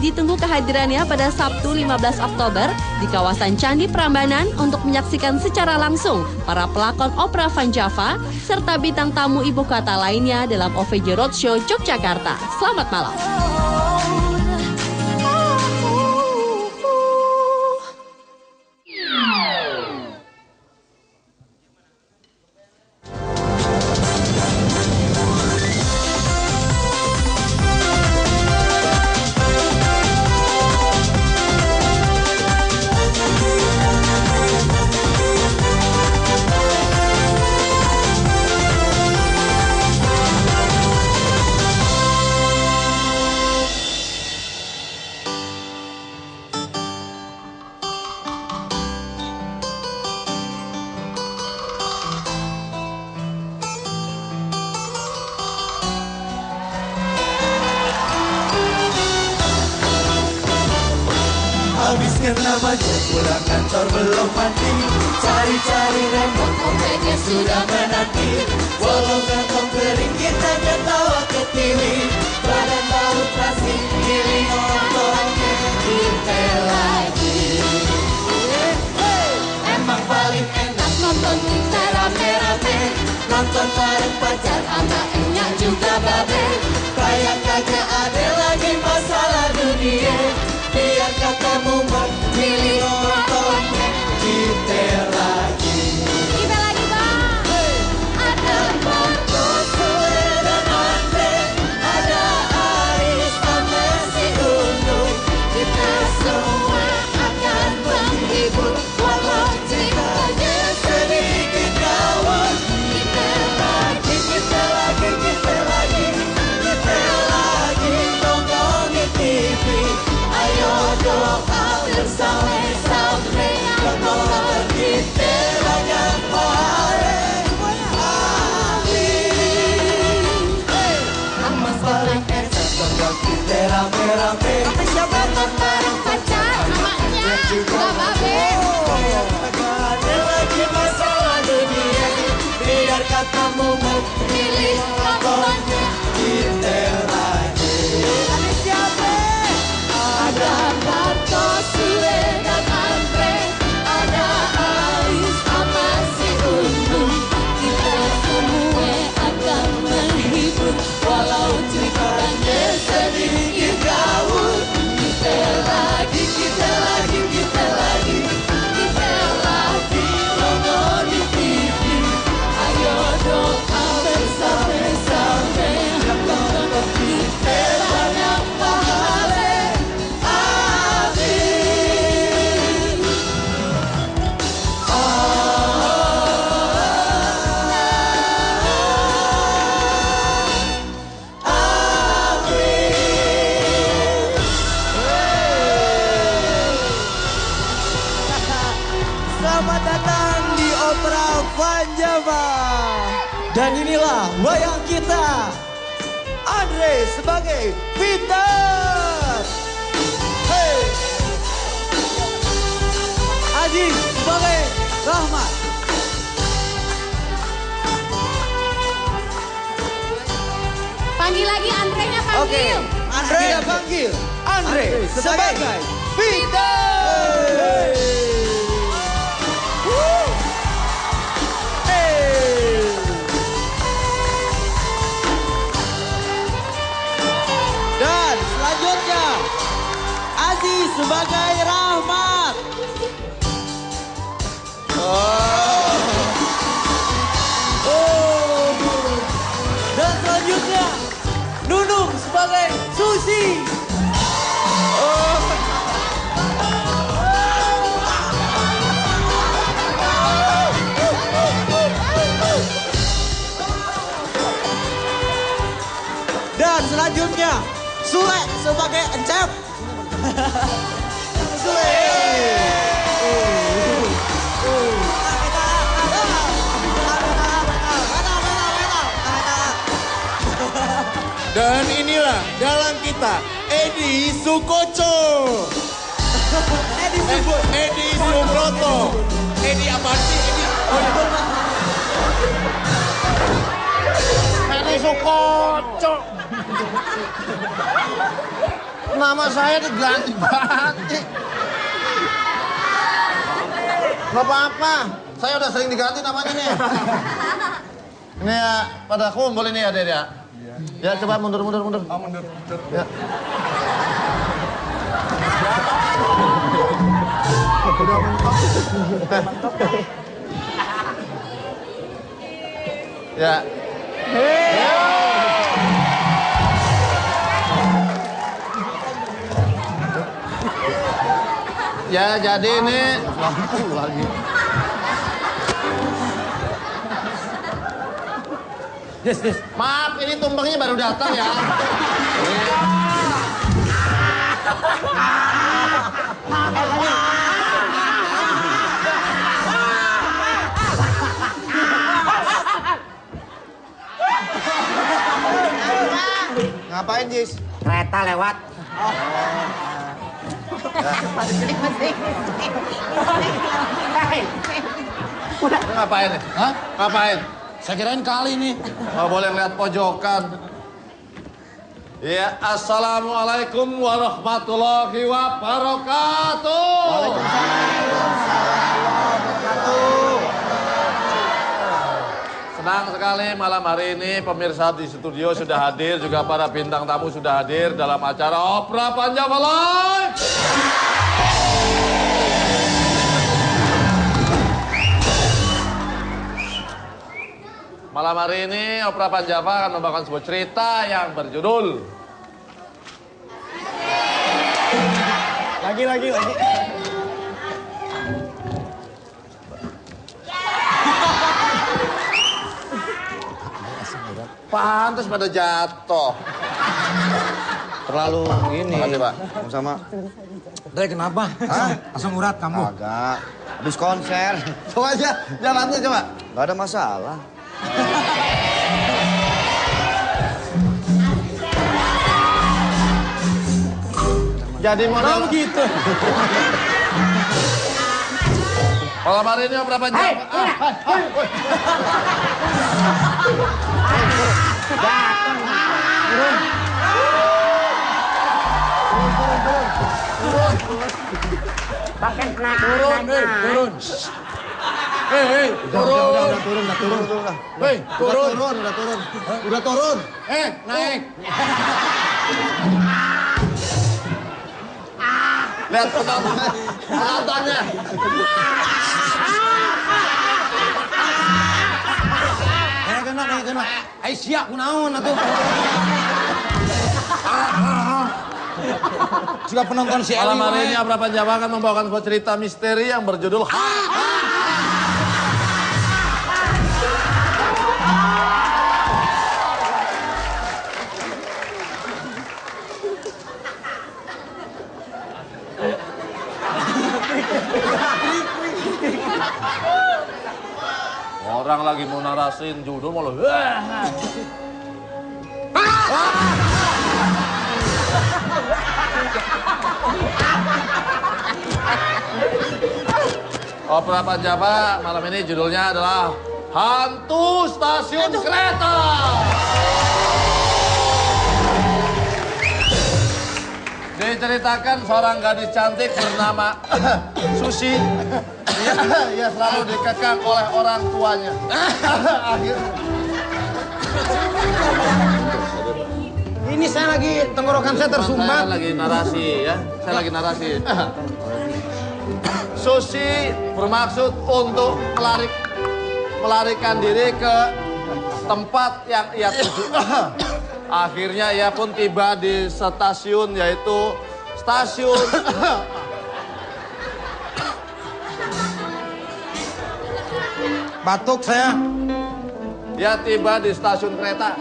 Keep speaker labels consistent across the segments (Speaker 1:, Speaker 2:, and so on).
Speaker 1: ditunggu kehadirannya pada Sabtu 15 Oktober di kawasan Candi Prambanan untuk menyaksikan secara langsung para pelakon opera Van Java serta bintang tamu ibu kota lainnya dalam OVJ Roadshow Yogyakarta. Selamat malam.
Speaker 2: Habiskan namanya pulang kantor belum mandi, cari-cari remote kompleknya sudah menanti. Walau kantong kering kita ketawa ke TV, badan bau plastik pilih nontonnya kita lagi. Emang paling enak nonton kita rame-rame, nonton bareng pacar anaknya juga babe. Kayak kagak ada lagi masalah dunia, biar katamu memilih nontonnya kita lagi.
Speaker 3: Kita lagi bang.
Speaker 2: Ada Marco, Sule dan Andre, ada Aris sama si Unung. Kita semua akan menghibur walau ceritanya sedikit gawat. Kita lagi, kita lagi, kita lagi, kita lagi nontonin TV. Ayo doa bersama-sama, nonton kita banyak pahala. Amin. Amas paling enak nonton kita rame-rame, nonton bareng pacar anaknya juga babe. Gak ada lagi masalah dunia, biar katamu memilih nontonnya kita lagi. Ada siapa? Ada Marco, Sule dan Andre, ada Aris sama si Unung. Kita semua akan menghibur walau ceritanya sedikit gawat. Kita lagi, kita lagi, kita lagi, kita lagi nonton di TV. Ayo doa bersama-sama, nonton kita banyak pahala.
Speaker 4: Selamat datang di Opera Van Java. Dan inilah wayang kita. Andre sebagai Peter. Hey. Aji sebagai Rahmat.
Speaker 3: Panggil lagi Andre-nya panggil.
Speaker 4: Oke, Andre panggil. Andre sebagai Peter. Dan selanjutnya Azi sebagai Rahmat. Dan selanjutnya Nunung sebagai Susi. Dan selanjutnya Sule sebagai Encep. Sule.
Speaker 5: Dan inilah dalang kita, Edi Sukoco. Edi Subroto. Edi apa sih? Edi Sukoco.
Speaker 6: Nama saya diganti-ganti. Gak apa-apa. Saya udah sering diganti namanya nih. Ini ya, pada kumpul ini ya, Dede ya. Ya, coba mundur. Oh, mundur. Ya. Ya. Ya, jadi ini lampu lagi. Yes. Maaf, ini tumpengnya baru datang ya. Ngapain, Jis?
Speaker 7: Kereta lewat.
Speaker 6: Ngapain nih? Hah? Ngapain?
Speaker 7: Saya kirain kali nih.
Speaker 6: Nggak boleh ngeliat pojokan. Ya, assalamualaikum warahmatullahi wabarakatuh. Senang sekali malam hari ini pemirsa di studio sudah hadir, juga para bintang tamu sudah hadir dalam acara Opera Panjava Live. Malam hari ini Opera Panjava akan membawakan sebuah cerita yang berjudul
Speaker 4: Lagi.
Speaker 6: pantas pada jatuh.
Speaker 4: Terlalu ini.
Speaker 6: Makasih, Pak.
Speaker 4: Sama.
Speaker 7: Dre, kenapa?
Speaker 4: Hah?
Speaker 7: Asam urat kamu.
Speaker 4: Agak. Habis konser.
Speaker 6: Coba aja jalannya coba.
Speaker 4: Gak ada masalah.
Speaker 6: Jadi model
Speaker 7: begitu.
Speaker 6: malam hari ini Opera Panjava.
Speaker 7: Turun.
Speaker 6: Udah turun.
Speaker 7: Naik.
Speaker 6: Lihat penontonnya.
Speaker 7: Kena. Ai siap kunaon atuh. Juga penonton si
Speaker 6: Malam
Speaker 7: Eli.
Speaker 6: hari ini Opera Panjava akan membawakan sebuah cerita misteri yang berjudul Orang lagi mau narasin judul malah Opera Panjava malam ini judulnya adalah Hantu Stasiun Kereta. Diceritakan seorang gadis cantik bernama Susi. Ia selalu dikekang oleh orang tuanya.
Speaker 7: Ini saya lagi tenggorokan saya tersumbat.
Speaker 6: Saya lagi narasi ya. Saya lagi narasi. Susi bermaksud untuk melarikan diri ke tempat yang ia tuju. Akhirnya ia pun tiba di stasiun, yaitu stasiun
Speaker 7: Batuk saya.
Speaker 6: ia tiba di stasiun kereta.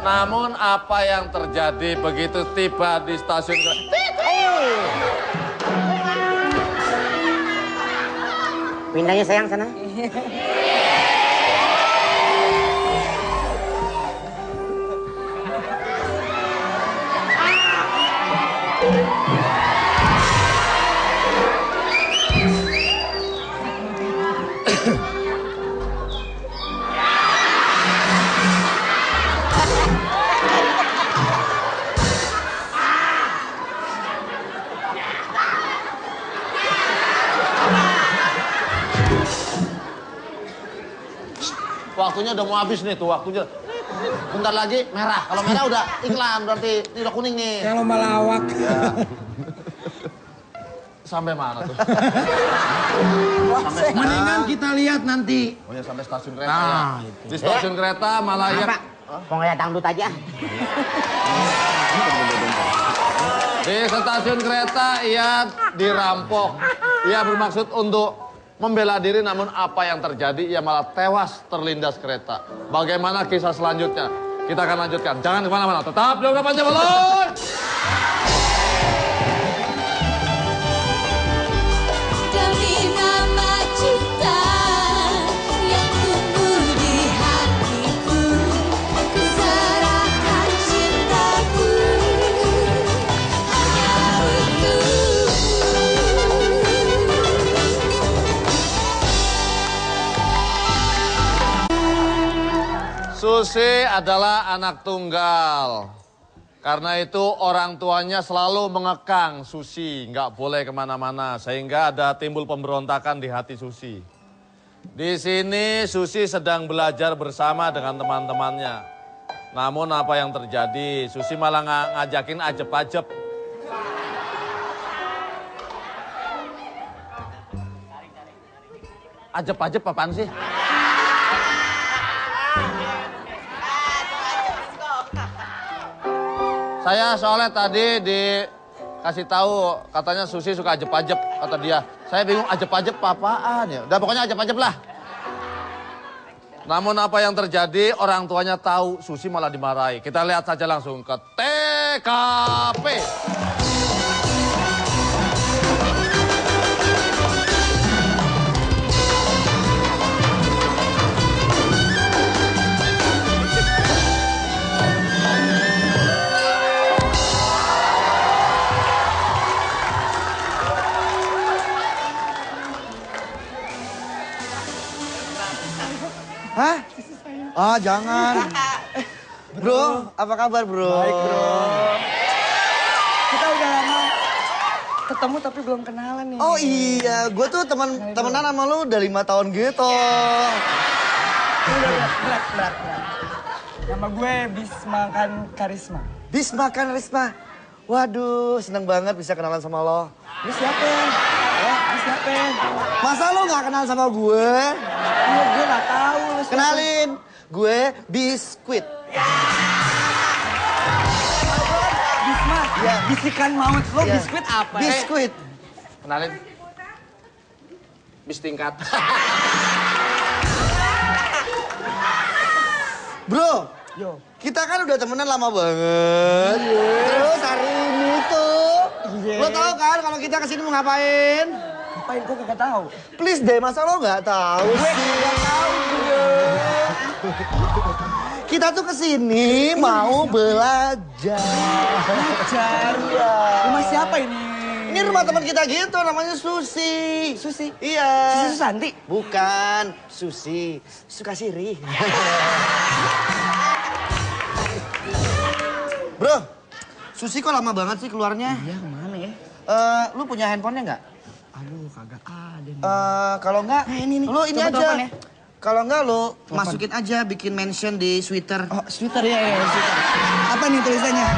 Speaker 6: Namun apa yang terjadi begitu tiba di stasiun kereta?
Speaker 7: Pindahnya sayang sana.
Speaker 6: Waktunya udah mau habis nih tuh waktunya. Bentar lagi merah. Kalau merah udah iklan berarti ini udah kuning nih.
Speaker 7: Kalau melawak.
Speaker 6: Ya. Sampai mana tuh?
Speaker 7: Mendingan kita lihat nanti.
Speaker 6: Oh ya sampai stasiun kereta ya. Di stasiun kereta Malayak.
Speaker 8: Mau ngeliat dangdut aja.
Speaker 6: Di stasiun kereta ia dirampok. Ia bermaksud untuk membela diri, namun apa yang terjadi? Ia malah tewas terlindas kereta. Bagaimana kisah selanjutnya? Kita akan lanjutkan. Jangan kemana-mana. Tetap di Ungkapan Jabalon.
Speaker 2: Demi nama cinta yang tumbuh di hatiku, ku serahkan cintaku hanya untukmu.
Speaker 6: Susi adalah anak tunggal. Karena itu orang tuanya selalu mengekang Susi, nggak boleh kemana-mana. Sehingga ada timbul pemberontakan di hati Susi. Di sini Susi sedang belajar bersama dengan teman-temannya. Namun apa yang terjadi? Susi malah ngajakin ajep-ajep. Ajep-ajep apaan sih? Saya soalnya tadi dikasih tahu katanya Susi suka ajep-ajep kata dia. Saya bingung ajep-ajep apaan ya. Udah pokoknya ajep-ajep lah. Namun apa yang terjadi orang tuanya tahu Susi malah dimarahi. Kita lihat saja langsung ke TKP.
Speaker 4: Hah? Ah, jangan. Bro, apa kabar bro?
Speaker 7: Baik bro. Kita udah lama ketemu tapi belum kenalan nih.
Speaker 4: Oh iya, gue tuh temenan sama lu udah 5 tahun gitu.
Speaker 7: Berat. Nama gue Bismakan Karisma.
Speaker 4: Bismakan Karisma. Waduh, seneng banget bisa kenalan sama lo.
Speaker 7: Lu siapa? Lu siapa?
Speaker 4: Masa lo gak kenal sama gue?
Speaker 7: Iya, gue gak tahu. Lu siapa?
Speaker 4: Kenalin, gue Biskuit.
Speaker 7: Bisma,
Speaker 4: Ya.
Speaker 7: bisikan maut lo
Speaker 4: Ya.
Speaker 7: biskuit apa?
Speaker 4: Biskuit.
Speaker 6: Kenalin. Bis tingkat.
Speaker 4: Bro,
Speaker 7: Yo.
Speaker 4: kita kan udah temenan lama banget. Terus hari ini tuh, lo tau kan kalau kita kesini mau ngapain?
Speaker 7: Ngapain gue gak tahu?
Speaker 4: Please deh, masa lo nggak tahu sih?
Speaker 7: Gak tahu gue.
Speaker 4: Kita tuh kesini mau belajar.
Speaker 7: Belajar.
Speaker 4: Iya.
Speaker 7: Rumah siapa ini?
Speaker 4: Ini rumah teman kita gitu, namanya Susi.
Speaker 7: Susi?
Speaker 4: Iya.
Speaker 7: Susi Susanti?
Speaker 4: Bukan, Susi. Sukasiri. Bro, Susi kok lama banget sih keluarnya?
Speaker 7: Iya, kemana ya?
Speaker 4: Lu punya handphonenya nggak?
Speaker 7: Aduh, kagak ada nih.
Speaker 4: Kalau nggak,
Speaker 7: ini nih.
Speaker 4: lu ini
Speaker 7: Coba
Speaker 4: aja.
Speaker 7: telepon ya.
Speaker 4: Kalau nggak lu masukin aja, bikin mention di Twitter.
Speaker 7: Oh, Twitter ya, Twitter. Apa nih tulisannya?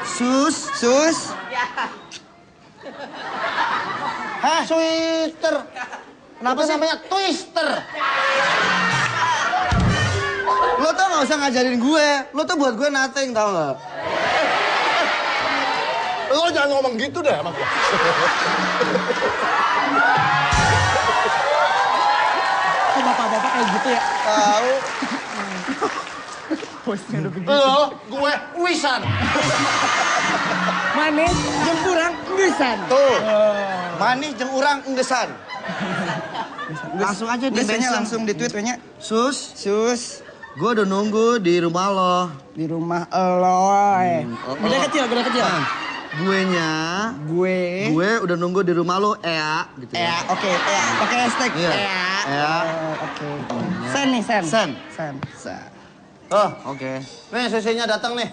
Speaker 7: Sus.
Speaker 4: Hah? Twitter. Kenapa
Speaker 6: Itu
Speaker 4: sih?
Speaker 6: namanya Twister.
Speaker 4: Lo tuh nggak usah ngajarin gue. Lo tuh buat gue nothing, tau nggak?
Speaker 6: Lo jangan ngomong gitu deh sama gue.
Speaker 7: Kok bapak-bapak kayak gitu ya?
Speaker 4: Tahu.
Speaker 7: Bosnya udah begitu.
Speaker 6: Lo, gue, Wisan.
Speaker 7: Manis, jempurang, ngesan.
Speaker 4: Tuh. Manis jeung urang enggesan. Langsung aja di
Speaker 7: Biasanya
Speaker 4: mention.
Speaker 7: langsung di tweet kayaknya.
Speaker 4: Sus,
Speaker 7: Sus,
Speaker 4: gue udah nunggu di rumah lo.
Speaker 7: di rumah lo.
Speaker 4: oh,
Speaker 7: Gede kecil.
Speaker 4: Gue udah nunggu di rumah lo, Ea. Gitu ya.
Speaker 7: Oke, Ea. Pakai hashtag.
Speaker 4: Iya. Ea.
Speaker 7: Oke. Sen nih, Sen.
Speaker 4: Sen. Oh, oke. Nih, susinya datang nih.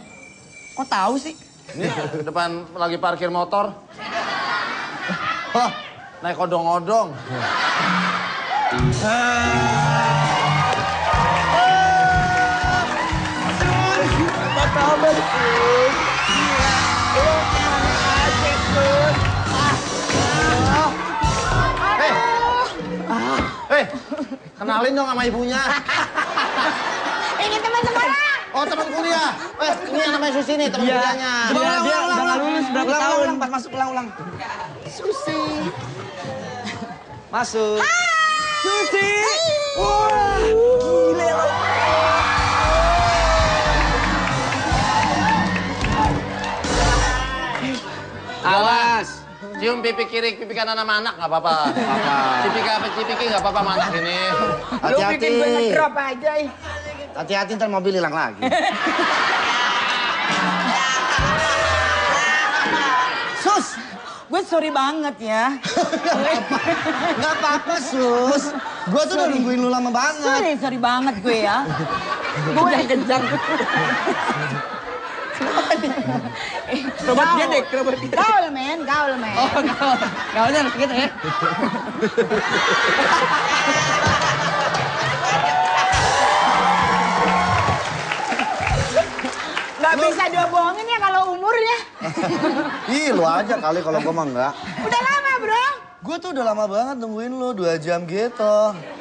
Speaker 7: Kok tahu sih?
Speaker 6: Nih, depan lagi parkir motor. Oh, naik odong-odong.
Speaker 7: Apa kabar, Sus? Lo kemana aja, Sus?
Speaker 6: Hei, kenalin dong sama ibunya.
Speaker 3: Ini teman sekolah.
Speaker 6: Oh, teman kuliah. Ini yang namanya Susi nih, teman kuliahnya.
Speaker 7: Dia udah nggak lulus berapa tahun?
Speaker 4: Pas masuk, ulang. Susi. Masuk.
Speaker 7: Susi! Wah, gile lo.
Speaker 6: Awas, cium pipi kiri, pipi kanan sama anak nggak apa-apa. Cipiki nggak apa-apa sama anak ini.
Speaker 7: Lu bikin gue ngedrop aja.
Speaker 4: Hati-hati ntar mobil hilang lagi.
Speaker 7: Sus, gue sorry banget ya.
Speaker 4: Nggak apa-apa, Sus. Gue tuh udah nungguin lu lama banget.
Speaker 7: Sorry banget gue ya. Gue udah kencang. Robot gedek, robot gedek.
Speaker 3: Gaul, men.
Speaker 7: Oh, gaulnya harus gitu ya.
Speaker 3: Gak bisa dibohongin ya kalau umurnya.
Speaker 4: Ih, lu aja kali kalau gua mah enggak.
Speaker 3: Udah lama, bro.
Speaker 4: Gue tuh udah lama banget nungguin lu 2 jam gitu.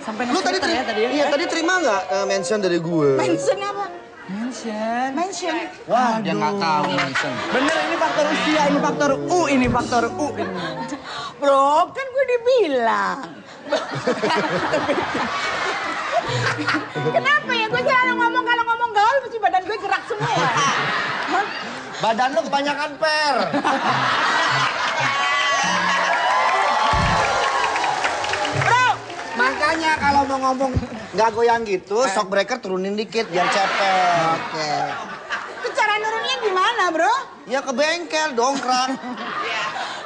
Speaker 7: Sampai
Speaker 4: Lu tadi
Speaker 7: ya tadi ya?
Speaker 4: Iya, tadi terima nggak mention dari gue?
Speaker 3: Mention apa?
Speaker 7: Mention.
Speaker 4: Wah, dia nggak tahu mention.
Speaker 7: Bener, ini faktor usia, ini faktor U.
Speaker 3: Bro, kan gue dibilang. Kenapa ya? Gue selalu ngomong kalau ngomong gaul mesti badan gue gerak semua. Hah?
Speaker 4: Badan lu kebanyakan per.
Speaker 3: Bro,
Speaker 4: Makanya kalau mau ngomong nggak goyang gitu, shock breaker turunin dikit biar cepet. Oke.
Speaker 3: itu cara nurunnya gimana, bro?
Speaker 4: Ya ke bengkel dongkrak.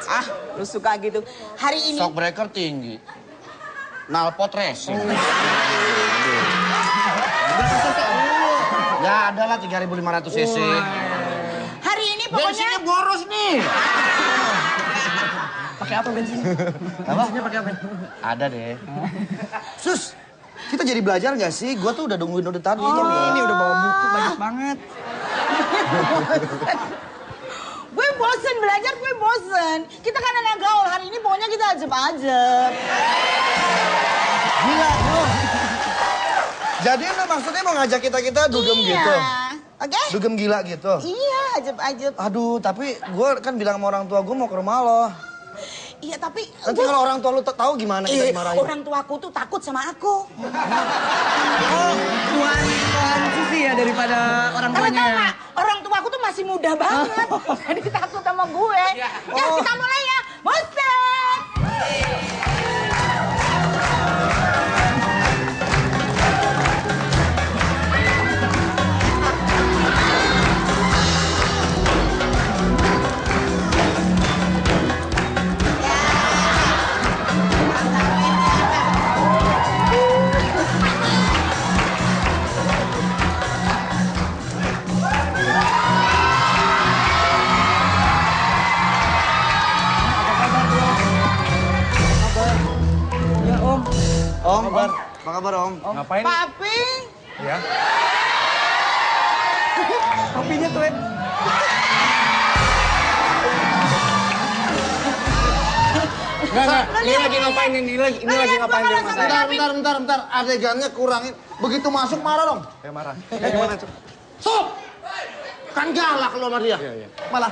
Speaker 3: Ah, lu suka gitu. Hari ini
Speaker 4: Shock breaker tinggi. Knalpot racing. Ya ada lah 3.500 cc.
Speaker 3: hari ini pokoknya
Speaker 4: Bensinnya boros nih.
Speaker 7: Pakai apa bensinnya?
Speaker 4: Apa?
Speaker 7: Bensinnya pakai apa?
Speaker 4: Ada deh. Sus, kita jadi belajar nggak sih? Gua tuh udah nungguin udah tadi.
Speaker 7: Ini udah bawa buku banyak banget.
Speaker 3: gue bosen belajar, gue bosen. Kita kan anak gaul, hari ini pokoknya kita ajeb-ajeb.
Speaker 4: Gila, bro. Jadi lu maksudnya mau ngajak kita dugem gitu?
Speaker 3: Oke?
Speaker 4: Dugem gila gitu?
Speaker 3: Iya, ajeb-ajeb.
Speaker 4: Aduh, tapi gue kan bilang sama orang tua gue mau ke rumah lo.
Speaker 3: Iya, tapi
Speaker 4: Nanti kalau orang tua lu tahu gimana kita dimarahin?
Speaker 3: orang tuaku tuh takut sama aku.
Speaker 7: Oh, tuan Susi ya daripada orang
Speaker 3: Tapi
Speaker 7: tuanya.
Speaker 3: tau gak, orang tuaku tuh masih muda banget. Jadi takut sama gue. Ya, kita mulai ya. Bosen!
Speaker 4: Om, apa kabar Om?
Speaker 5: Ngapain?
Speaker 3: Papi,
Speaker 5: Ya.
Speaker 7: Kopinya tuh.
Speaker 5: Enggak. Ini lagi ngapain ini lagi ngapain di rumah saya?
Speaker 6: Bentar. Adegannya kurangin. Begitu masuk marah dong.
Speaker 5: Kayak marah. Kayak gimana, Cuk?
Speaker 6: Stop! Kan galak lo sama dia.
Speaker 5: Iya.
Speaker 6: Malah.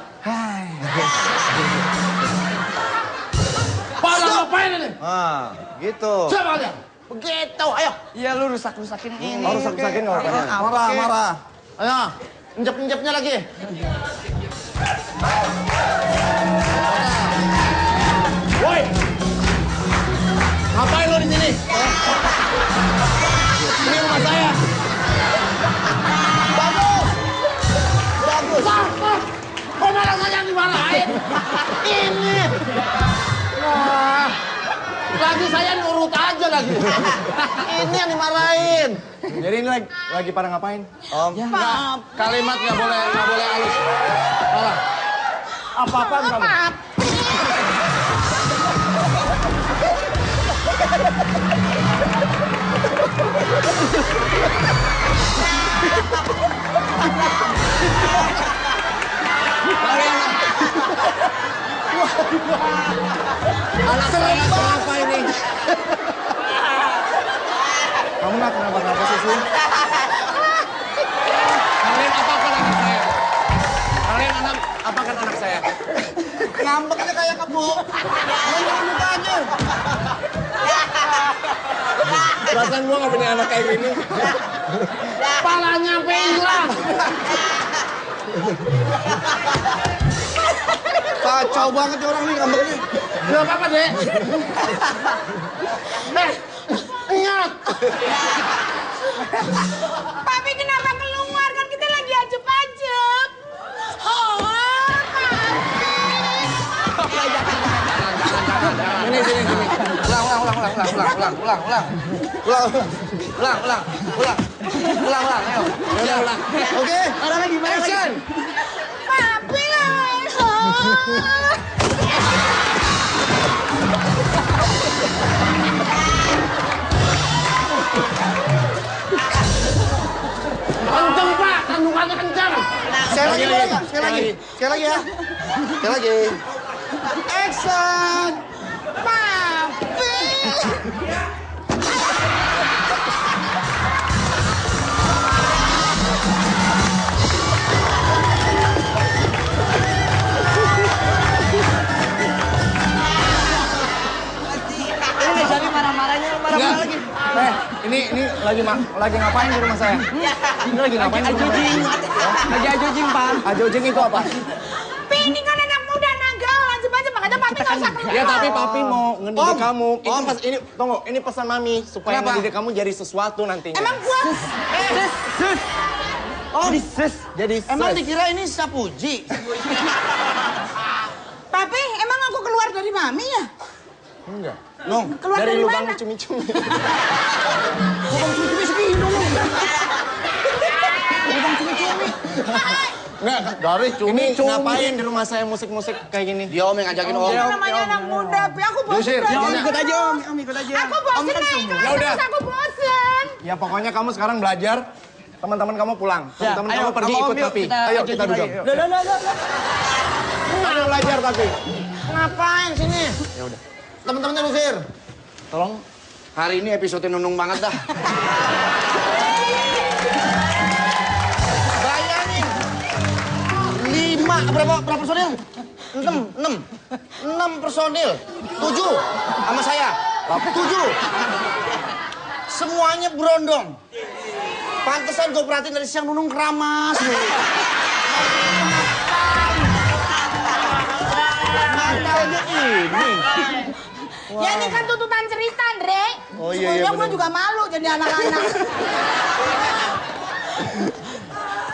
Speaker 6: Pada ngapain ini?
Speaker 4: Ah, gitu.
Speaker 6: Siapa dia? Begitu, ayo.
Speaker 7: Iya, lu rusak-rusakin ini.
Speaker 5: Oh, rusak-rusakin nggak apa-apa.
Speaker 6: Marah. Ayo, injep-injepnya lagi. Woi! Ngapain lo di sini? Ini rumah saya. Bagus. Kok malah saya yang dimarahin?
Speaker 4: lagi. Ini yang dimarahin.
Speaker 5: Jadi ini lagi pada ngapain?
Speaker 4: Om.
Speaker 6: Nggak, kalimat nggak boleh halus. Salah.
Speaker 5: Apa-apaan kamu?
Speaker 4: Anak saya kenapa ini?
Speaker 5: Kamu nggak kenapa-napa sih, Sun?
Speaker 6: Kalian apakan anak saya? Apakan anak saya?
Speaker 4: Ngambeknya kayak kebo. Ngambek mukanya.
Speaker 5: Perasaan gua nggak punya anak kayak gini.
Speaker 6: Palanya hilang.
Speaker 4: Kacau banget ya orang nih ngambeknya.
Speaker 6: Gak apa-apa, Dek. Ingat.
Speaker 3: Papi kenapa keluar? Kan kita lagi ajup-ajup. Oh,
Speaker 5: Sini.
Speaker 4: Ulang. Ayo.
Speaker 5: Ya ulang.
Speaker 4: Oke.
Speaker 5: Action.
Speaker 3: Papi
Speaker 6: Kenceng, Pak. Kandungannya kenceng.
Speaker 4: Sekali lagi boleh nggak? Sekali lagi ya. Sekali lagi. Action. Papi.
Speaker 7: Ini jadi marah-marahnya, marah-marah lagi.
Speaker 5: Ini lagi ngapain di rumah saya? Ini lagi ngapain di rumah saya?
Speaker 7: Lagi ajojing, Pak.
Speaker 5: Ajojing itu apa?
Speaker 3: ini kan anak muda, anak gaul, ajup-ajup. Makanya Papi nggak usah keluar.
Speaker 5: Ya tapi papi mau ngedidik
Speaker 4: Om.
Speaker 5: kamu.
Speaker 4: Om.
Speaker 5: Tunggu, ini pesan mami supaya
Speaker 4: Kenapa?
Speaker 5: ngedidik kamu jadi sesuatu nantinya.
Speaker 3: Emang gua...
Speaker 4: Om.
Speaker 5: Jadi
Speaker 4: Emang
Speaker 5: ses.
Speaker 4: dikira ini Sapuji?
Speaker 3: Papi, emang aku keluar dari Mami ya?
Speaker 5: Enggak.
Speaker 4: Nong.
Speaker 3: Keluar
Speaker 5: Dari
Speaker 3: dari
Speaker 5: lubang
Speaker 3: mana?
Speaker 5: cumi-cumi.
Speaker 4: Lubang cumi-cumi segini dong.
Speaker 5: Enggak,
Speaker 6: Dari cumi.
Speaker 5: ini ngapain di rumah saya musik-musik kayak gini?
Speaker 4: Dia Om yang ngajakin Om.
Speaker 3: Itu namanya anak muda, Pi. Aku bosen.
Speaker 6: Diusir.
Speaker 3: belajar.
Speaker 7: Ya, Om ikut aja, Om ikut aja.
Speaker 3: Aku bosen
Speaker 7: Om kan
Speaker 3: naik
Speaker 7: sumber.
Speaker 3: kelas,
Speaker 5: Ya udah.
Speaker 3: terus aku bosen.
Speaker 5: Ya pokoknya kamu sekarang belajar, teman-teman kamu pulang.
Speaker 7: Ya,
Speaker 5: Teman-teman
Speaker 7: ayo,
Speaker 5: kamu pergi
Speaker 7: sama Om,
Speaker 5: ikut
Speaker 7: yuk,
Speaker 5: papi.
Speaker 7: kita
Speaker 5: Ayo
Speaker 7: ajojing
Speaker 5: kita
Speaker 7: lagi,
Speaker 5: duduk.
Speaker 7: yuk.
Speaker 5: Ayo belajar papi.
Speaker 4: Ngapain sini?
Speaker 5: Ya udah.
Speaker 4: Teman-temannya usir.
Speaker 5: Tolong.
Speaker 4: Hari ini episode nunung banget dah. Bayangin. 5, berapa personil? 6 personil. 7 sama saya. 7. Semuanya berondong. Pantesan gue perhatiin dari siang nunung keramas. Matanya ini.
Speaker 3: Ya ini kan tuntutan cerita, Andre.
Speaker 4: Oh, iya,
Speaker 3: Sebenarnya gue
Speaker 4: bener.
Speaker 3: juga malu jadi anak-anak.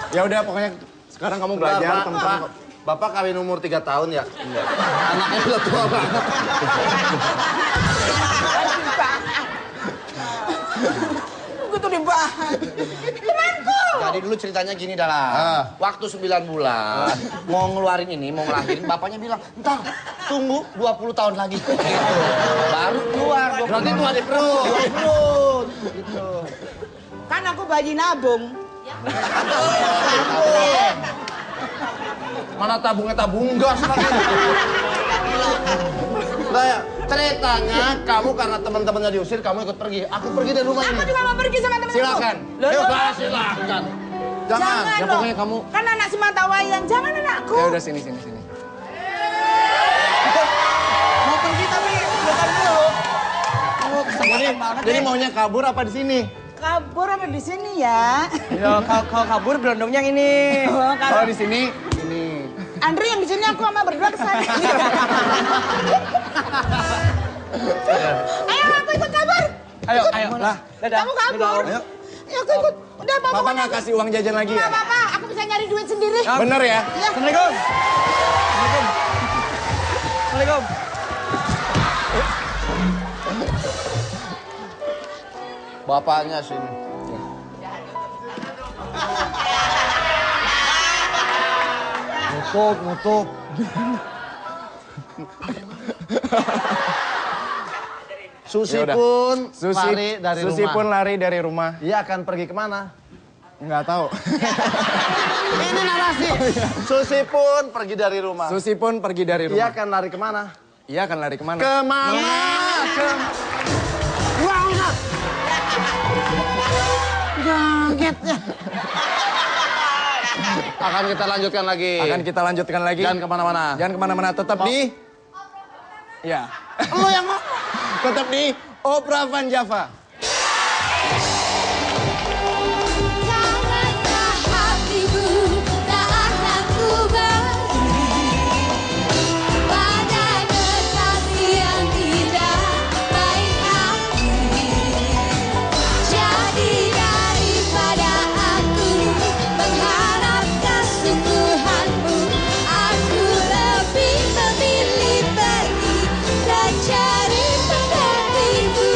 Speaker 5: Ya udah pokoknya sekarang kamu belajar
Speaker 6: Pak,
Speaker 5: teman-teman.
Speaker 6: Bapak kawin umur 3 tahun ya? Enggak. Anaknya udah tua banget.
Speaker 3: Gue tuh dibahas. Temanku.
Speaker 4: Jadi dulu ceritanya gini dah lah. Waktu 9 bulan, mau ngeluarin ini, mau ngelahirin, bapaknya bilang, entar tunggu 20 tahun lagi. Gitu. Baru keluar.
Speaker 6: Berarti tua di perut.
Speaker 4: Di perut. Gitu.
Speaker 3: Kan aku bayi nabung.
Speaker 6: Mana tabungnya tabung gas lagi.
Speaker 4: Nah, ceritanya kamu karena teman-temannya diusir, kamu ikut pergi. Aku pergi dari rumah
Speaker 3: Aku
Speaker 4: ini.
Speaker 3: juga mau pergi sama temen-temenku.
Speaker 5: Silakan.
Speaker 3: Loh,
Speaker 6: Bah, silakan.
Speaker 3: Jangan
Speaker 5: Ya
Speaker 3: loh.
Speaker 5: pokoknya kamu.
Speaker 3: Kan anak si mata wayang. Jangan anakku.
Speaker 5: Ya udah sini.
Speaker 7: Mau pergi tapi bukan dulu.
Speaker 5: Jadi maunya kabur apa di sini?
Speaker 3: Kabur apa di sini ya?
Speaker 7: Ya, kalau kabur berondongnya yang ini.
Speaker 5: Kalau di sini, ini.
Speaker 3: Andre yang di sini aku sama berdua kesana. Ayo aku ikut kabur.
Speaker 7: Ayo. Lah, dadah.
Speaker 3: Kamu kabur.
Speaker 7: Dadah, Om.
Speaker 3: Ya aku ikut. Udah bapak.
Speaker 5: Papa nggak kasih uang jajan lagi
Speaker 3: Nggak
Speaker 5: ya?
Speaker 3: apa-apa. Aku bisa nyari duit sendiri.
Speaker 5: Bener ya?
Speaker 3: Ya.
Speaker 7: Assalamualaikum. Assalamualaikum.
Speaker 6: Bapaknya sini.
Speaker 5: Nutup.
Speaker 6: Susi
Speaker 5: Yaudah.
Speaker 6: pun lari dari
Speaker 5: Susi
Speaker 6: rumah.
Speaker 5: pun lari dari rumah.
Speaker 6: Dia akan pergi kemana?
Speaker 5: Nggak tahu.
Speaker 6: Ini narasi. Susi pun pergi dari rumah.
Speaker 5: Susi pun pergi dari
Speaker 6: Dia
Speaker 5: rumah.
Speaker 6: akan lari kemana?
Speaker 5: Ia akan lari kemana?
Speaker 6: Kemana? Kagetnya. Akan kita lanjutkan lagi.
Speaker 5: Akan kita lanjutkan lagi.
Speaker 6: Jangan kemana-mana.
Speaker 5: Jangan kemana-mana. Tetap di... Ya.
Speaker 6: Lu yang mau.
Speaker 5: Tetap di Opera Van Java.
Speaker 8: Janganlah hatimu tak akan ku beri pada kekasih yang tidak baik hati. Jadi daripada aku mengharap kesungguhanmu, aku lebih memilih pergi dan cari penggantimu.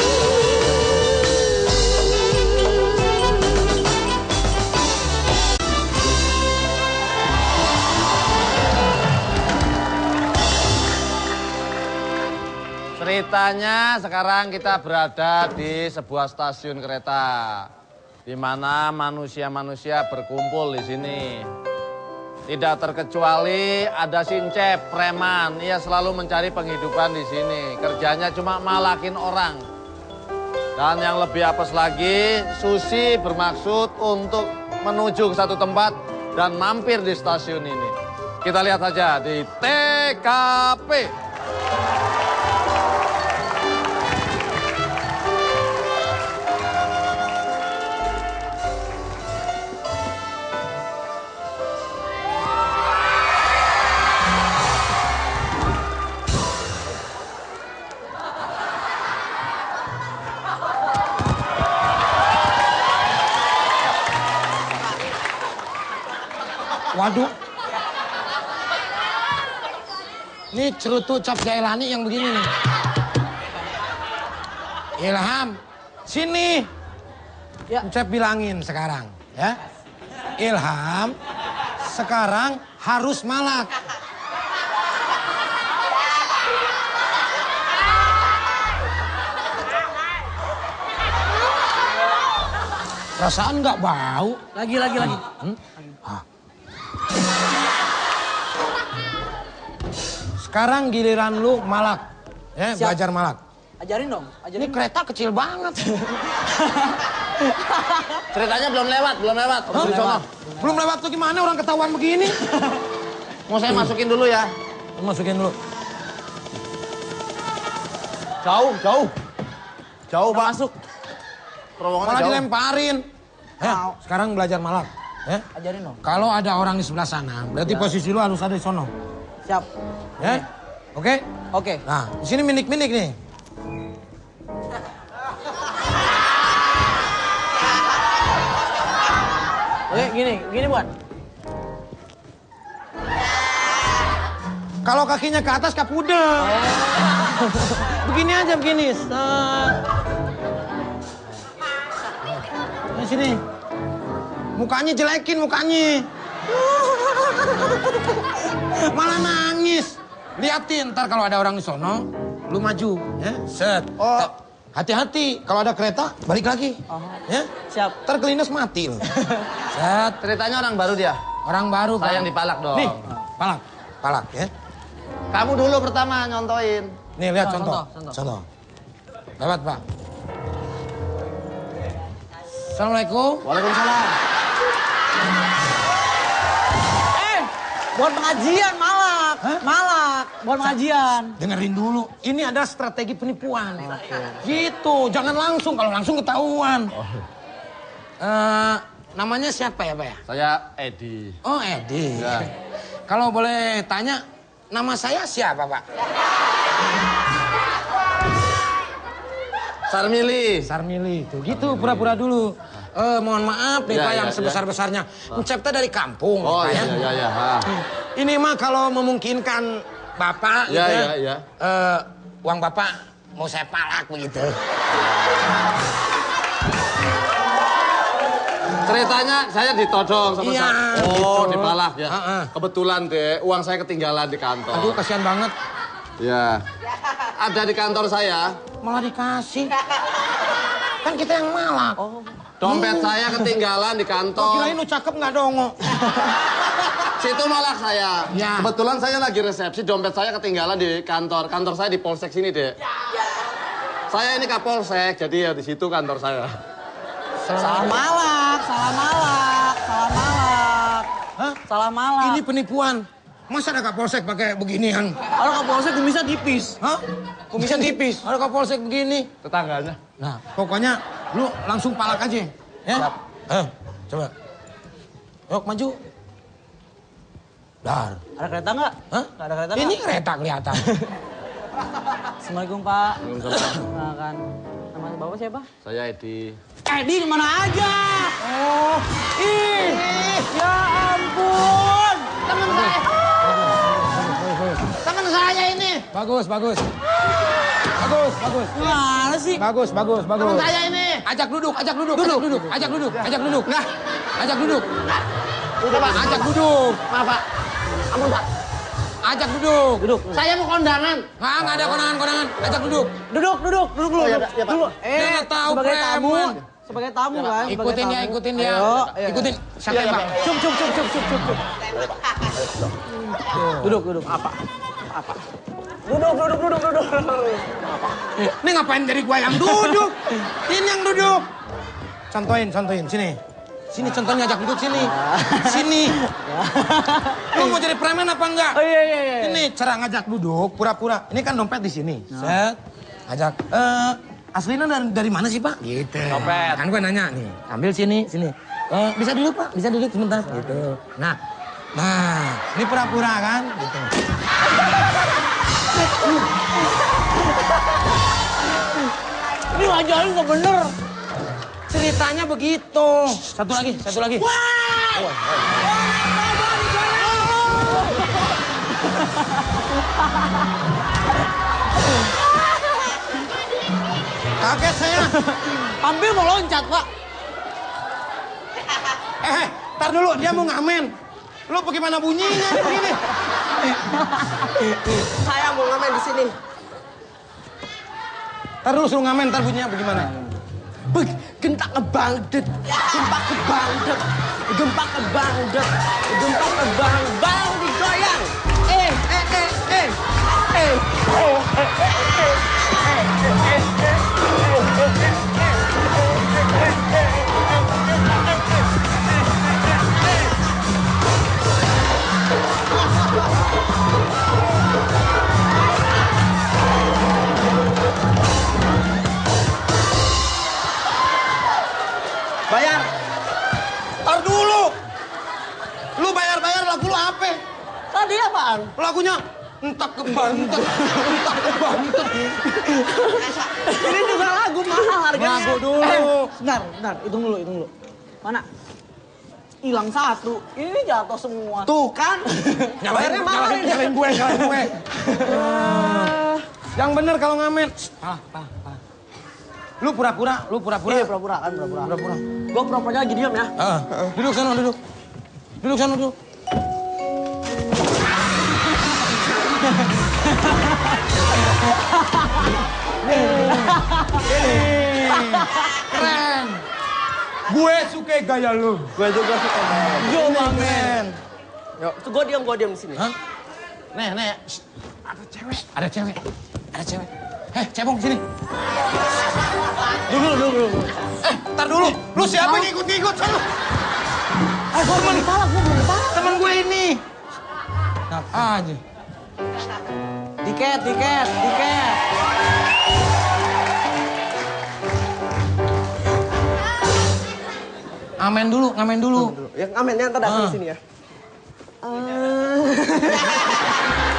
Speaker 6: Ceritanya sekarang kita berada di sebuah stasiun kereta. Di mana manusia-manusia berkumpul di sini. Tidak terkecuali ada Sincep, preman. Ia selalu mencari penghidupan di sini. Kerjanya cuma malakin orang. Dan yang lebih apes lagi, Susi bermaksud untuk menuju ke satu tempat dan mampir di stasiun ini. Kita lihat saja di TKP.
Speaker 4: Waduh. Ini cerutu Cap Jailani yang begini nih. Ilham, sini. Ya. Cep bilangin sekarang, ya. Ilham, sekarang harus malak. Perasaan nggak bau.
Speaker 7: Lagi.
Speaker 4: Sekarang giliran lu malak, ya.
Speaker 7: Siap.
Speaker 4: Belajar malak.
Speaker 7: Ajarin dong,
Speaker 4: Ini
Speaker 7: ajarin.
Speaker 4: kereta kecil banget.
Speaker 6: Ceritanya belum lewat.
Speaker 4: Belum lewat tuh gimana orang ketahuan begini?
Speaker 6: Mau saya masukin dulu ya.
Speaker 4: Masukin dulu.
Speaker 6: Jauh, Pak.
Speaker 7: Masuk.
Speaker 6: Terowongannya
Speaker 4: Malah
Speaker 6: jauh.
Speaker 4: dilemparin. Ya, sekarang belajar malak. Ya.
Speaker 7: Ajarin dong.
Speaker 4: Kalau ada orang di sebelah sana, berarti posisi lu harus ada di sono.
Speaker 7: Siap.
Speaker 4: Ya? Oke?
Speaker 7: Oke.
Speaker 4: Nah, di sini minik-minik nih.
Speaker 7: Oke, gini buat.
Speaker 4: Kalau kakinya ke atas kapudeng. Begini aja, begini. Set. Di sini. Mukanya jelekin, mukanya. Malah nangis. Liatin, ntar kalau ada orang di sono, lu maju. Ya, set.
Speaker 6: Oh.
Speaker 4: Hati-hati, kalau ada kereta, balik lagi. Ya,
Speaker 7: Siap.
Speaker 4: ntar kelindes mati lu. Set.
Speaker 6: Ceritanya orang baru dia.
Speaker 4: Orang baru,
Speaker 6: Saya
Speaker 4: Pak.
Speaker 6: yang dipalak dong.
Speaker 4: Nih, palak ya.
Speaker 6: Kamu dulu pertama nyontoin.
Speaker 4: Nih, lihat contoh.
Speaker 7: contoh.
Speaker 4: Contoh. Lewat, Pak. Assalamualaikum.
Speaker 6: Waalaikumsalam.
Speaker 7: Buat pengajian, malak. Malak, buat pengajian.
Speaker 4: Dengerin dulu. Ini adalah strategi penipuan. Gitu, jangan langsung. Kalau langsung ketahuan. Namanya siapa ya, Pak ya?
Speaker 6: Saya Edi.
Speaker 4: Oh, Edi.
Speaker 6: Ya.
Speaker 4: Kalau boleh tanya, nama saya siapa, Pak?
Speaker 6: Sarmili.
Speaker 4: Sarmili itu. Gitu, pura-pura dulu. Mohon maaf nih,
Speaker 6: Ya,
Speaker 4: Pak,
Speaker 6: ya,
Speaker 4: yang
Speaker 6: ya.
Speaker 4: sebesar-besarnya. Mencipta dari kampung,
Speaker 6: Oh
Speaker 4: Pak,
Speaker 6: iya,
Speaker 4: ya.
Speaker 6: iya, iya. Ha.
Speaker 4: Ini mah kalau memungkinkan Bapak,
Speaker 6: Ya,
Speaker 4: gitu
Speaker 6: ya, ya.
Speaker 4: Uang Bapak mau saya palak begitu.
Speaker 6: Ceritanya saya ditodong sama
Speaker 5: Iya.
Speaker 6: Oh, dipalak ya. Kebetulan deh, uang saya ketinggalan di kantor.
Speaker 5: Aduh, kasihan banget.
Speaker 6: Ya. Ada di kantor saya.
Speaker 5: Malah dikasih. Kan kita yang malak.
Speaker 6: Dompet saya ketinggalan di kantor.
Speaker 5: Kirain lu cakep nggak dongo.
Speaker 6: Situ malak saya.
Speaker 5: Ya.
Speaker 6: Kebetulan saya lagi resepsi, dompet saya ketinggalan di kantor. Kantor saya di Polsek sini, Dek. Saya ini Kapolsek, jadi ya di situ kantor saya.
Speaker 7: Salah malak, salah malak, salah malak.
Speaker 5: Hah?
Speaker 7: Salah malak.
Speaker 5: Ini penipuan. Masa ada Kapolsek pakai beginian?
Speaker 7: Kalau Kapolsek kumisnya tipis.
Speaker 5: Hah? Kumisnya tipis. Ada Kapolsek begini.
Speaker 6: Tetangganya.
Speaker 5: Nah, pokoknya lu langsung palak aja. Ya? Coba. Yuk, maju. Dar.
Speaker 7: Ada kereta nggak?
Speaker 5: Hah?
Speaker 7: Nggak ada kereta
Speaker 5: Ini
Speaker 7: nggak?
Speaker 5: kereta kelihatan.
Speaker 7: Assalamualaikum Pak. Nah, kan. Nama Bapak siapa?
Speaker 6: Saya Edi.
Speaker 7: Edi kemana aja? Oh, ya ampun. Teman saya. Teman saya ini.
Speaker 5: Bagus, bagus. Bagus, bagus.
Speaker 7: Gimana sih?
Speaker 5: Bagus, bagus, bagus.
Speaker 7: Teman saya ini.
Speaker 5: Ajak duduk, ajak duduk, ajak duduk, ajak duduk, ajak duduk. Nah, ajak duduk. Ajak duduk.
Speaker 7: Maaf Pak. Ampun Pak.
Speaker 5: Ajak duduk.
Speaker 7: Duduk. Saya mau kondangan.
Speaker 5: Nggak ada kondangan. Ajak duduk.
Speaker 7: Duduk dulu. Dulu.
Speaker 5: Dia nggak tahu
Speaker 7: sebagai tamu.
Speaker 5: preman.
Speaker 7: Sebagai tamu kan.
Speaker 5: Ikutin dia, ikutin dia.
Speaker 7: Ayo.
Speaker 5: Ikutin. Siapa Bang?
Speaker 7: Cup. Duduk. Apa? Duduk.
Speaker 5: Ini ngapain dari gua yang duduk? Ini yang duduk. Contohin. Sini contohnya ajak duduk sini. Sini. Lu mau jadi preman apa enggak?
Speaker 7: Oh iya.
Speaker 5: Ini cara ngajak duduk, pura-pura. Ini kan dompet di sini. Set. Ajak. Aslinya dari mana sih, Pak? Gitu.
Speaker 6: Dompet.
Speaker 5: Kan gua nanya nih. Ambil sini. Bisa duduk, Pak? Bisa duduk sebentar. Gitu. Nah, ini pura-pura kan? Gitu.
Speaker 7: Ini wajarnya nggak bener.
Speaker 5: Ceritanya begitu. Satu lagi. Kaget saya.
Speaker 7: Hampir mau loncat Pak.
Speaker 5: Tar dulu, dia mau ngamen. Lu bagaimana bunyinya nih begini?
Speaker 7: Saya mau ngamen di sini.
Speaker 5: Tar dulu suruh ngamen, tar bunyinya bagaimana?
Speaker 7: Gentak kebangdet, gempa kebangdet, bang digoyang.
Speaker 5: Bayar. Tar dulu. Lu bayar lagu lu apa?
Speaker 7: Tadi apaan?
Speaker 5: Lagunya entak kebantet.
Speaker 7: Ini juga lagu mahal harganya.
Speaker 5: Lagu dulu.
Speaker 7: Bentar, hitung dulu. Mana? Hilang satu, ini jatuh semua.
Speaker 5: Tuh
Speaker 7: Kan?
Speaker 5: Nyalain gue. Yang bener kalau ngamen. Palah. Lu pura-pura.
Speaker 7: Iya, pura-pura. Gue pura-puranya lagi diam ya.
Speaker 5: Duduk sana. Keren. Gue suka gaya lu.
Speaker 7: Gue juga suka banget.
Speaker 5: Yo, men.
Speaker 7: Yuk, gue diam di sini.
Speaker 5: Hah? Nih. Ada cewek. Cebong sini.
Speaker 7: Dulu.
Speaker 5: Tar dulu. Lu siapa yang ngikut sana?
Speaker 7: Gue belum dipalak.
Speaker 5: Temen gue ini. Nah, aja.
Speaker 7: Tiket.
Speaker 5: Ngamen dulu.
Speaker 7: Yang amennya ntar datang di sini ya.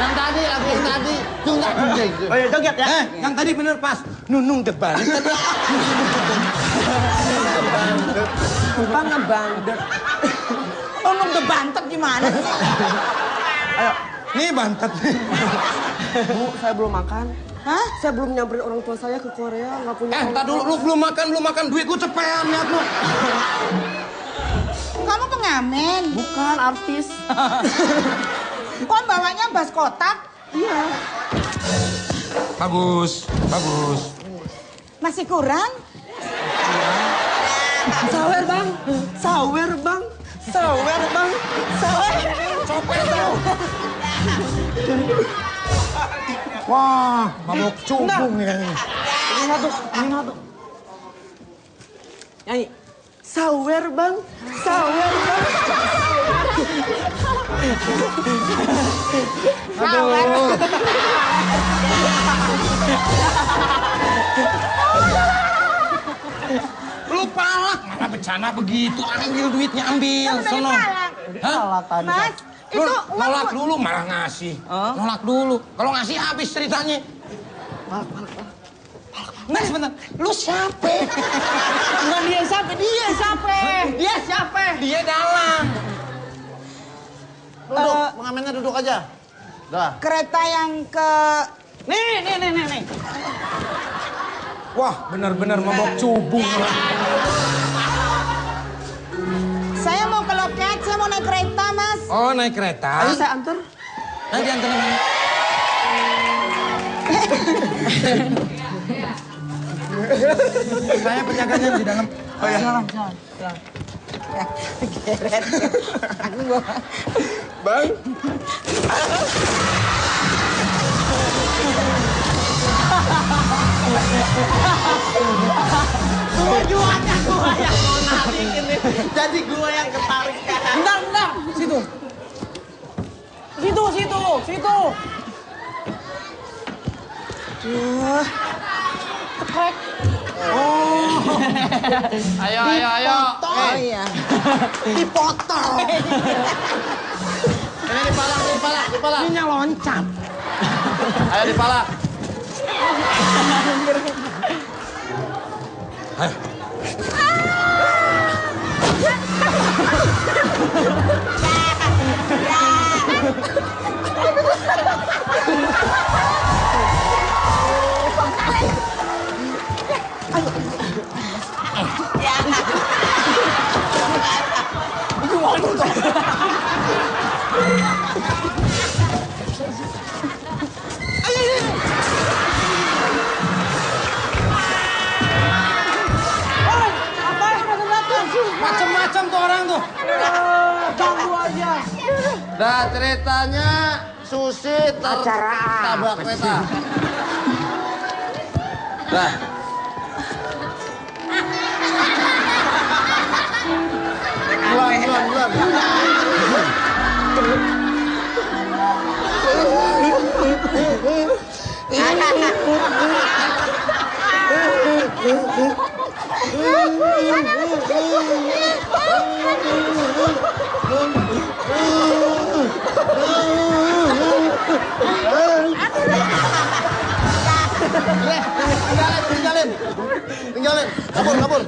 Speaker 5: Yang tadi.
Speaker 7: Oh iya, joget ya.
Speaker 5: Yang tadi bener pas. Nunung depan.
Speaker 7: Bang ngebandet. Nunung debantet gimana sih? Ayo.
Speaker 5: Nih bantet.
Speaker 7: Bu, saya belum makan. Hah? Saya belum nyamperin orang tua saya ke Korea, nggak punya.
Speaker 5: Entar dulu, lu belum makan duit gue cepean liat lu.
Speaker 3: Kamu pengamen?
Speaker 7: Bukan artis.
Speaker 3: Kok bawanya bas kotak?
Speaker 7: Iya.
Speaker 5: Bagus.
Speaker 3: Masih kurang?
Speaker 7: Sawer bang.
Speaker 5: Copet tau. Wah, mabok cubung nih kayaknya.
Speaker 7: Ini satu. Nyanyi. Sawer bang.
Speaker 5: Aduh. Lu palak, malah bercanda begitu. Ambil duitnya, ambil. Sono. Hah?
Speaker 3: Mas,
Speaker 5: Lu
Speaker 3: itu
Speaker 5: nolak dulu, malah ngasih. Nolak dulu. Kalau ngasih habis ceritanya. Nggak, sebentar. Lu siapa?
Speaker 3: Bukan dia siapa?
Speaker 7: Dia siapa?
Speaker 5: Dia dalang.
Speaker 4: Duduk, pengamennya duduk aja. Dah.
Speaker 3: kereta yang ke...
Speaker 7: Nih.
Speaker 5: Wah, benar-benar mabok cubung.
Speaker 3: Saya mau ke loket, saya mau naik kereta, Mas.
Speaker 5: Oh, naik kereta.
Speaker 7: Ayo saya antar.
Speaker 5: Nanti anterin mana? Saya penjaganya di dalam. Oh ya.
Speaker 7: Silakan.
Speaker 3: Geret. Aku mau...
Speaker 5: Bang.
Speaker 7: Tujuannya gua yang mau narik ini. Jadi gua yang ketarik. Bentar. Situ. Tekrek.
Speaker 6: Ayo.
Speaker 3: Oh iya.
Speaker 7: Dipotong.
Speaker 6: Ini dipala.
Speaker 7: Ininya loncat.
Speaker 6: Ayo dipala.
Speaker 5: Macam-macam tuh orang tuh.
Speaker 7: Ganggu aja.
Speaker 4: Dah ceritanya Susi tertabrak kereta. Dah. Bulan. Tinggalin. Kabur.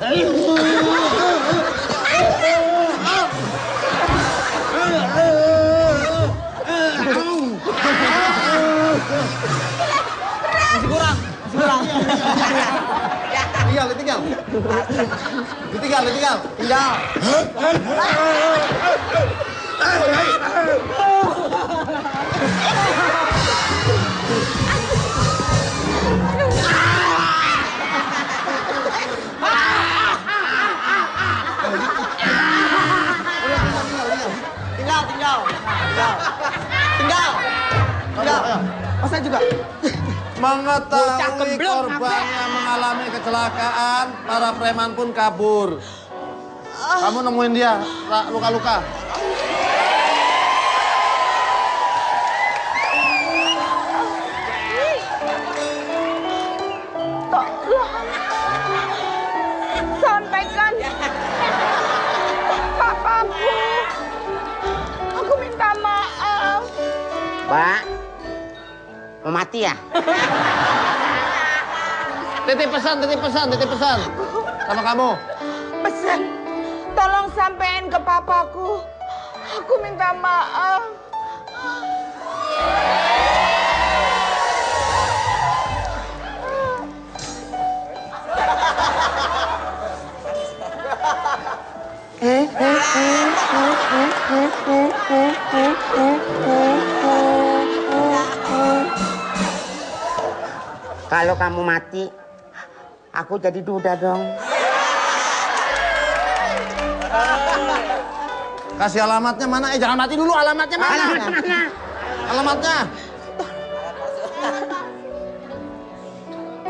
Speaker 7: Masih kurang.
Speaker 4: Ditinggal.
Speaker 7: Tinggal. Oh, saya juga.
Speaker 4: Mengetahui korban yang mengalami kecelakaan, para preman pun kabur. Kamu nemuin dia, luka-luka.
Speaker 3: Sampaikan papaku. Aku minta maaf.
Speaker 9: Pak, mau mati ya?
Speaker 4: Titip pesan sama kamu.
Speaker 3: Pesan, tolong sampein ke papaku. Aku minta maaf.
Speaker 9: Kalau kamu mati, aku jadi duda dong.
Speaker 6: Kasih alamatnya mana? Jangan mati dulu, alamatnya mana? Alamatnya.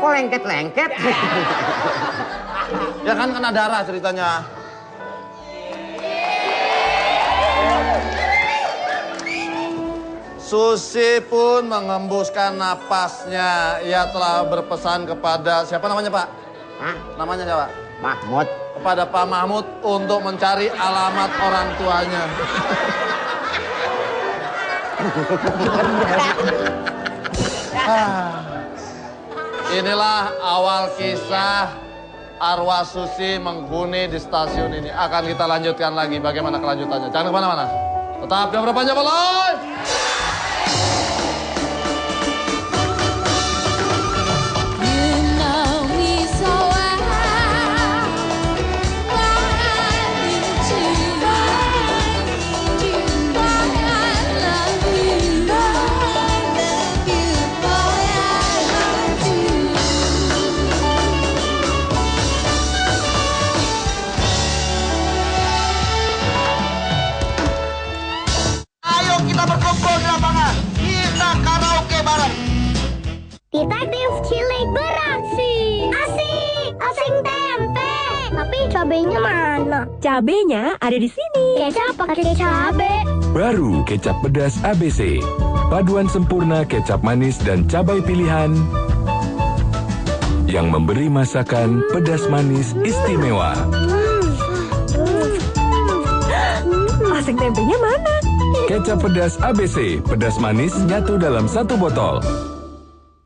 Speaker 9: Kok lengket-lengket?
Speaker 6: Ya kan kena darah ceritanya. Susi pun mengembuskan napasnya. Ia telah berpesan kepada siapa namanya, Pak?
Speaker 9: Hah?
Speaker 6: Namanya siapa?
Speaker 9: Mahmud.
Speaker 6: Kepada Pak Mahmud untuk mencari alamat orang tuanya. Inilah awal kisah arwah Susi menghuni di stasiun ini. Akan kita lanjutkan lagi bagaimana kelanjutannya. Jangan kemana-mana. Tetap di Obrolan Panjava Live.
Speaker 8: Detektif cilik beraksi. Asik, asing tempe. Tapi cabenya mana? Cabenya ada di sini. Kecap pakai cabe.
Speaker 10: Baru kecap pedas ABC. Paduan sempurna kecap manis dan cabai pilihan yang memberi masakan pedas manis istimewa.
Speaker 8: Asing tempenya mana?
Speaker 10: Kecap pedas ABC, pedas manis nyatu dalam satu botol.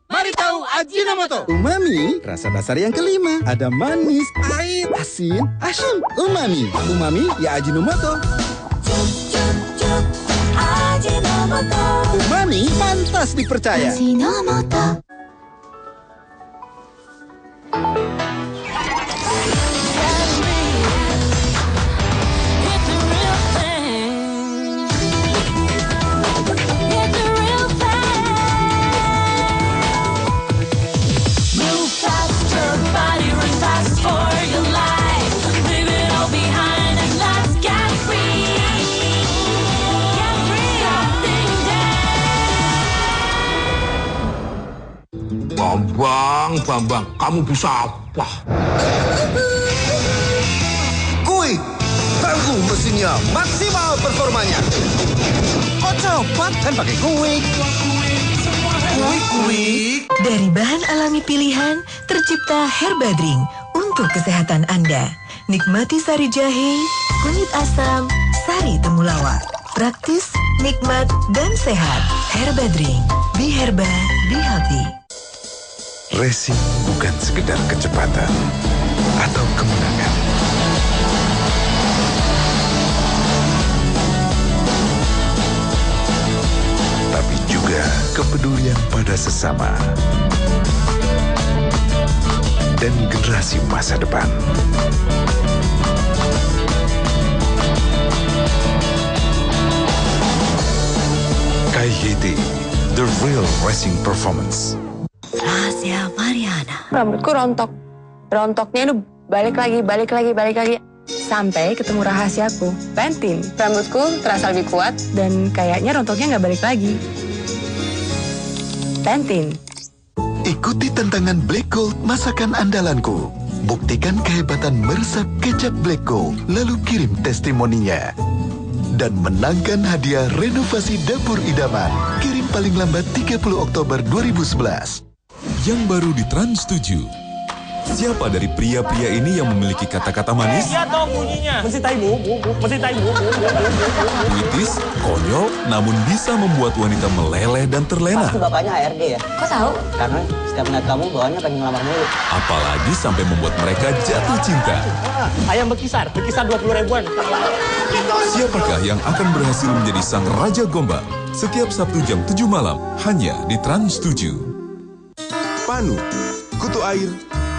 Speaker 11: Mari tahu Ajinomoto. Umami, rasa dasar yang kelima. Ada manis, pahit, asin, asam. Umami. Umami ya Ajinomoto. Ajinomoto. Umami pantas dipercaya.
Speaker 8: Ajinomoto.
Speaker 12: Bambang, kamu bisa apa?
Speaker 11: Kui, tangguh mesinnya, maksimal performanya. Kok cepat kan pakai Kui? Kui.
Speaker 13: Dari bahan alami pilihan, tercipta Herba Drink untuk kesehatan Anda. Nikmati sari jahe, kunyit asam, sari temulawak. Praktis, nikmat, dan sehat. Herba Drink. Be Herba, be healthy.
Speaker 10: Racing bukan sekedar kecepatan atau kemenangan. Tapi juga kepedulian pada sesama dan generasi masa depan. KYT, the real racing performance.
Speaker 13: Rahasia Mariana.
Speaker 14: Rambutku rontok. Rontoknya itu balik lagi. Sampai ketemu rahasiaku, Pantene. Rambutku terasa lebih kuat dan kayaknya rontoknya nggak balik lagi. Pantene.
Speaker 10: Ikuti tantangan Black Gold masakan andalanku. Buktikan kehebatan meresap kecap Black Gold, lalu kirim testimoninya. Dan menangkan hadiah renovasi dapur idaman. Kirim paling lambat 30 Oktober 2011. Yang baru di Trans 7. Siapa dari pria-pria ini yang memiliki kata-kata manis?
Speaker 15: Iya dong bunyinya. Mencintai bu.
Speaker 10: Puitis, konyol, namun bisa membuat wanita meleleh dan terlena.
Speaker 7: Pasti bapaknya HRD ya?
Speaker 14: Kok tahu?
Speaker 7: Karena setiap melihat kamu bawaannya pengen ngelamar mulu.
Speaker 10: Apalagi sampai membuat mereka jatuh cinta.
Speaker 15: Ayam berkisar 20 ribuan.
Speaker 10: Siapakah yang akan berhasil menjadi sang Raja Gombak? Setiap Sabtu jam 7 malam, hanya di Trans 7.
Speaker 11: Panu, kutu air,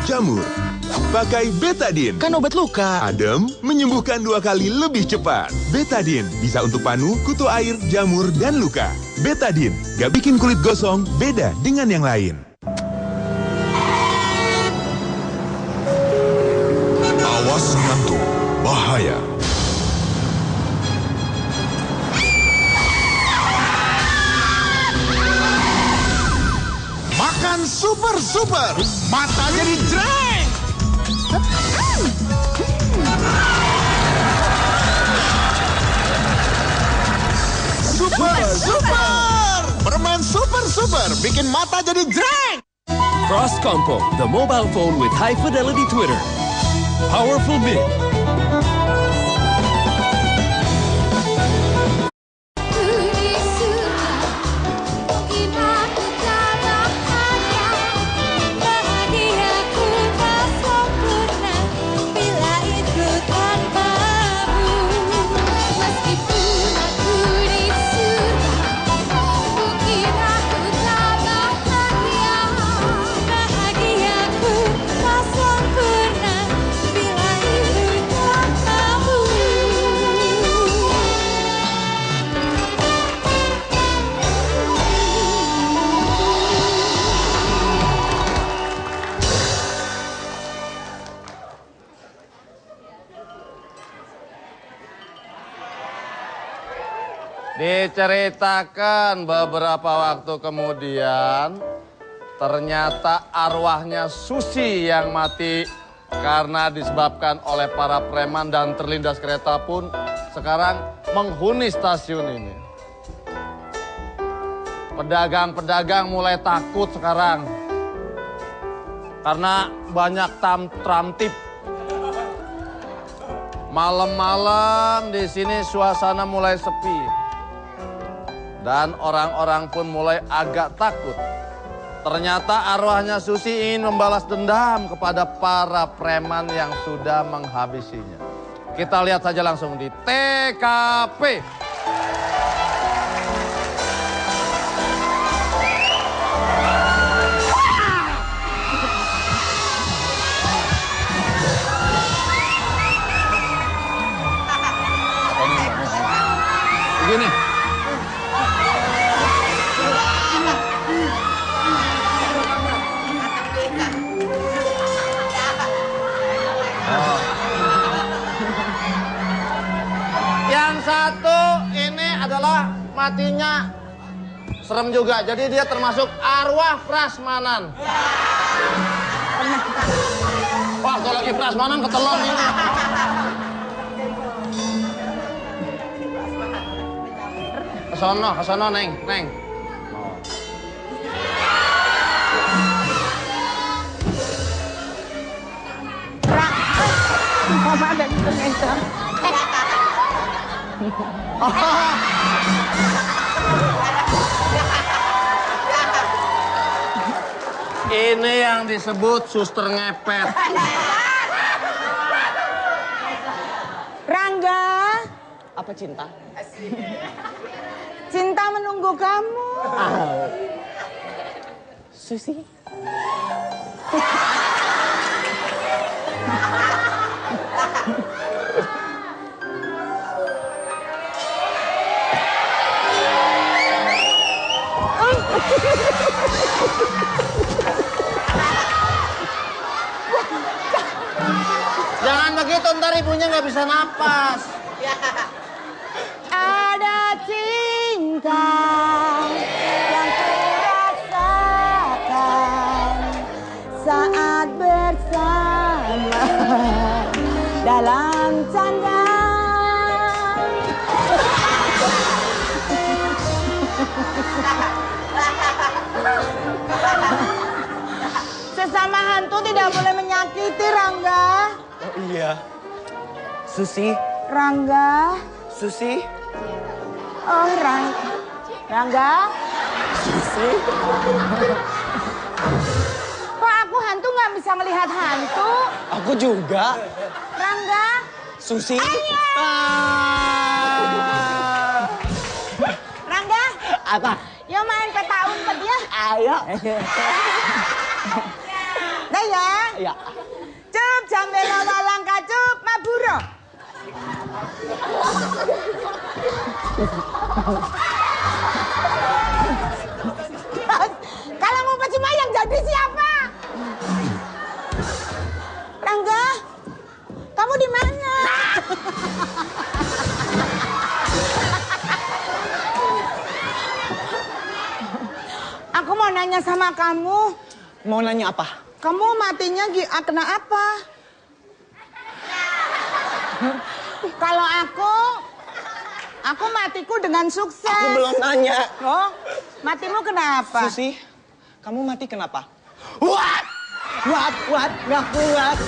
Speaker 11: jamur,
Speaker 16: Pakai Betadine.
Speaker 17: Kan obat luka.
Speaker 16: Adem, menyembuhkan 2 kali lebih cepat. Betadine bisa untuk panu, kutu air, jamur, dan luka. Betadine, gak bikin kulit gosong, beda dengan yang lain.
Speaker 10: Awas ngantuk, bahaya.
Speaker 11: Makan super, mata jadi jreng. Super. Permen super, bikin mata jadi jreng.
Speaker 18: Frost Compo, the mobile phone with high fidelity Twitter. Powerful bit.
Speaker 6: Diceritakan beberapa waktu kemudian, ternyata arwahnya Susi yang mati karena disebabkan oleh para preman dan terlindas kereta pun sekarang menghuni stasiun ini. Pedagang-pedagang mulai takut sekarang karena banyak tramtip. Malam-malam di sini suasana mulai sepi. Dan orang-orang pun mulai agak takut. Ternyata arwahnya Susi ingin membalas dendam kepada para preman yang sudah menghabisinya. Kita lihat saja langsung di TKP.
Speaker 5: Begini.
Speaker 6: Yang satu ini adalah matinya serem juga. Jadi dia termasuk arwah prasmanan. Wah, kalau lagi prasmanan ketelon ini. Kesono, Neng.
Speaker 3: Mama ada di tengah.
Speaker 6: Ini yang disebut suster ngepet.
Speaker 3: Rangga.
Speaker 7: Apa cinta?
Speaker 3: Cinta menunggu kamu.
Speaker 7: Susi.
Speaker 6: Jangan begitu, ntar ibunya nggak bisa napas.
Speaker 3: Ada cinta yang kurasakan saat bersama dalam canda. Sesama hantu tidak boleh menyakiti, Rangga.
Speaker 7: Oh iya. Susi.
Speaker 3: Rangga.
Speaker 7: Susi.
Speaker 3: Oh, Rangga.
Speaker 7: Susi.
Speaker 3: Kok aku hantu nggak bisa melihat hantu?
Speaker 7: Aku juga.
Speaker 3: Rangga.
Speaker 7: Susi.
Speaker 3: Rangga.
Speaker 7: Apa?
Speaker 3: Yuk main peta umpet ya.
Speaker 7: Ayo.
Speaker 3: Dah ya.
Speaker 7: Ya.
Speaker 3: jambela walang kacup maburo. Kalau mau percuma yang jadi siapa? Rangga, kamu di mana? Aku mau nanya sama kamu.
Speaker 7: Mau nanya apa?
Speaker 3: Kamu matinya kena apa? Kalau aku matiku dengan sukses.
Speaker 7: Aku belum nanya.
Speaker 3: Oh, matimu kenapa?
Speaker 7: Susi, kamu mati kenapa? What? Gak kuat. Gak kuat.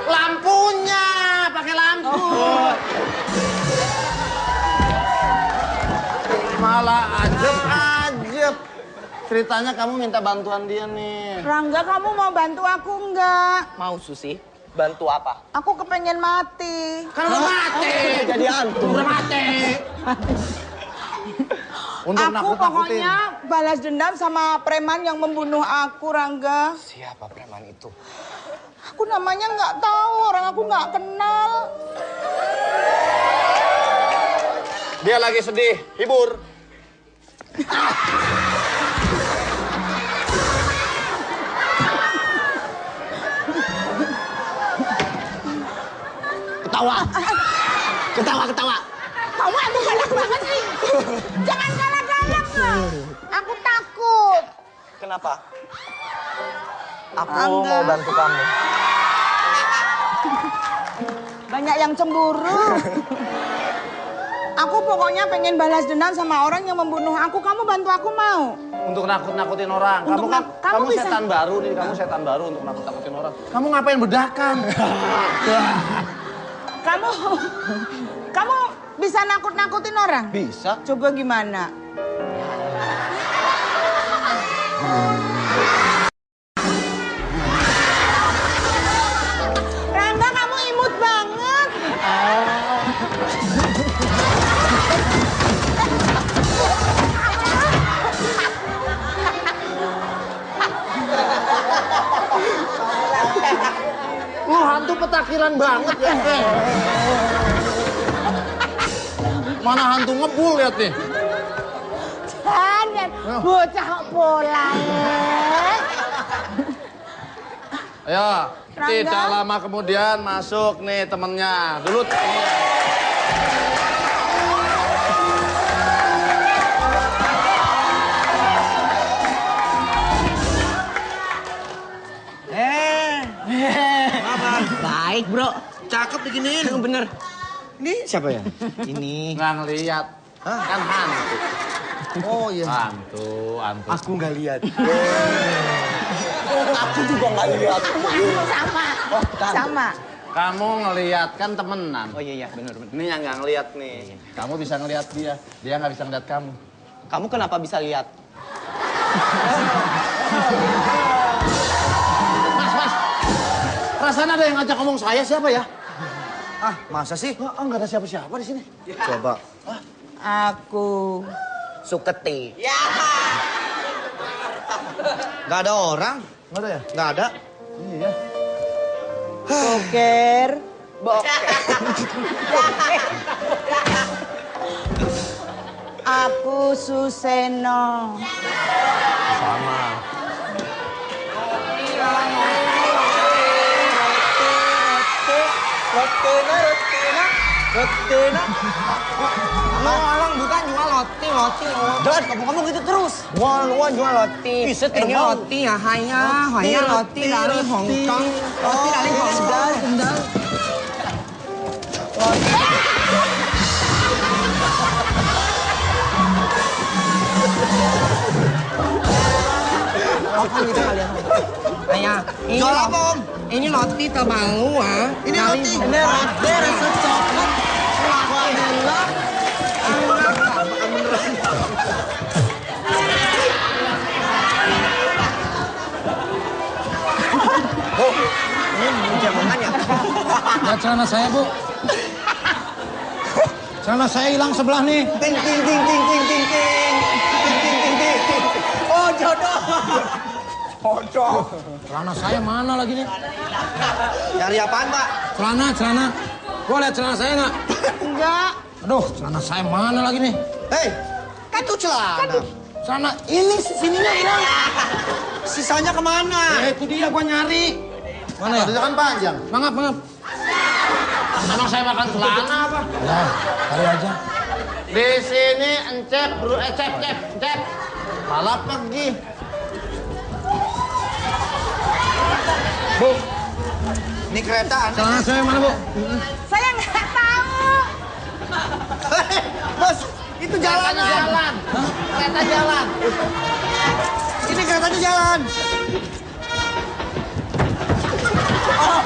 Speaker 4: Lampunya, pakai lampu. Malah ajeb. Ceritanya kamu minta bantuan dia nih.
Speaker 3: Rangga, kamu mau bantu aku enggak?
Speaker 7: Mau Susi? Bantu apa?
Speaker 3: Aku kepengen mati.
Speaker 4: Kan udah mati.
Speaker 7: Jadi hantu.
Speaker 4: Udah mati. Untuk
Speaker 3: aku
Speaker 4: nakut-nakutin.
Speaker 3: pokoknya balas dendam sama preman yang membunuh aku, Rangga.
Speaker 7: Siapa preman itu?
Speaker 3: Aku namanya nggak tahu, orang aku nggak kenal.
Speaker 6: Dia lagi sedih, hibur.
Speaker 7: Ketawa.
Speaker 3: Kamu aku galak banget sih. Jangan galak-galak lah. Aku takut.
Speaker 7: Kenapa? Aku
Speaker 3: Angga.
Speaker 7: mau bantu kamu.
Speaker 3: Banyak yang cemburu. Aku pokoknya pengen balas dendam sama orang yang membunuh aku. Kamu bantu aku mau?
Speaker 4: Untuk nakut-nakutin orang.
Speaker 3: Untuk
Speaker 4: Kamu
Speaker 3: bisa-
Speaker 4: setan baru nih, kamu setan baru untuk nakut-nakutin orang. Kamu ngapain bedakan?
Speaker 3: Kamu bisa nakut-nakutin orang?
Speaker 7: Bisa.
Speaker 3: Coba gimana? Rangga, kamu imut banget.
Speaker 4: Lu hantu petakiran banget ya. Mana hantu ngebul lihat nih.
Speaker 3: Jangan, bocah pola.
Speaker 6: Ayo,
Speaker 3: Rangga.
Speaker 6: tidak lama kemudian masuk nih temennya. Dulu
Speaker 7: Baik bro. Cakep diginiin. Yang bener. Ini siapa ya? Ini.
Speaker 6: nggak ngeliat. Kan hantu.
Speaker 7: Oh iya.
Speaker 6: Hantu.
Speaker 7: Aku nggak lihat. Aku juga nggak lihat.
Speaker 3: Sama. Sama.
Speaker 6: Kamu ngeliat kan temenan.
Speaker 7: Oh iya bener.
Speaker 6: Ini yang nggak ngeliat nih. Kamu bisa ngeliat dia nggak bisa ngeliat kamu.
Speaker 7: Kamu kenapa bisa lihat?
Speaker 4: Mas. Rasanya ada yang ngajak ngomong saya, siapa ya?
Speaker 7: Ah, masa sih?
Speaker 4: Nggak ada siapa-siapa di sini.
Speaker 7: Coba.
Speaker 3: Aku.
Speaker 7: Suketi. Ya. Nggak ada orang.
Speaker 4: Nggak ada ya?
Speaker 7: Nggak ada.
Speaker 4: Iya.
Speaker 3: Boker. Aku Suseno.
Speaker 6: Sama.
Speaker 7: Rotina. Mau alang bukan jual roti. Dan kamu gitu terus. Wan jual roti. Bisa ini roti ya hanya roti dari Hong Kong. Roti dari Hong Kong. Apa gitu kalian? Ayah, ini jual apa om? Ini roti terbaru ah. Ini roti. Ini roti rasa coklat. Vanilla. Oh, ini jamuan ya?
Speaker 5: Lihat celana saya, Bu. Celana saya hilang sebelah nih.
Speaker 7: Ting, ting, ting, ting, ting, ting, ting. Ting, ting, ting, ting. Oh, jodoh. Jodoh.
Speaker 5: Celana saya mana lagi nih?
Speaker 7: Nyari apaan, Pak?
Speaker 5: Celana. Gua lihat celana saya nggak?
Speaker 3: Enggak.
Speaker 5: Aduh, celana saya mana lagi nih?
Speaker 7: Hei, itu celana.
Speaker 5: Celana ini sininya hilang.
Speaker 7: Sisanya kemana?
Speaker 5: Itu dia gua nyari. Mana ya?
Speaker 4: Tadinya kan panjang.
Speaker 5: Mangap.
Speaker 4: Emang saya makan celana apa?
Speaker 5: Ya, cari aja.
Speaker 4: Di sini encep, bro. Cep. Malah pergi.
Speaker 7: Bu, ini kereta aneh.
Speaker 5: Celana saya mana, Bu?
Speaker 3: Saya nggak tahu.
Speaker 7: Bos, itu jalanan.
Speaker 4: Jalan. Kereta jalan.
Speaker 7: Ini keretanya jalan. Oh.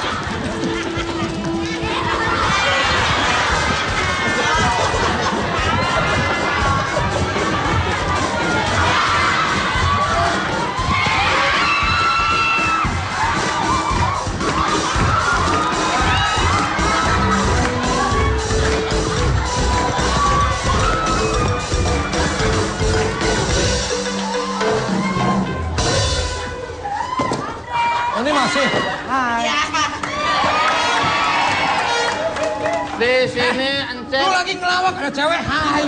Speaker 5: Ini masih.
Speaker 4: Di sini encep.
Speaker 5: Lu lagi ngelawak ada cewek. Hai.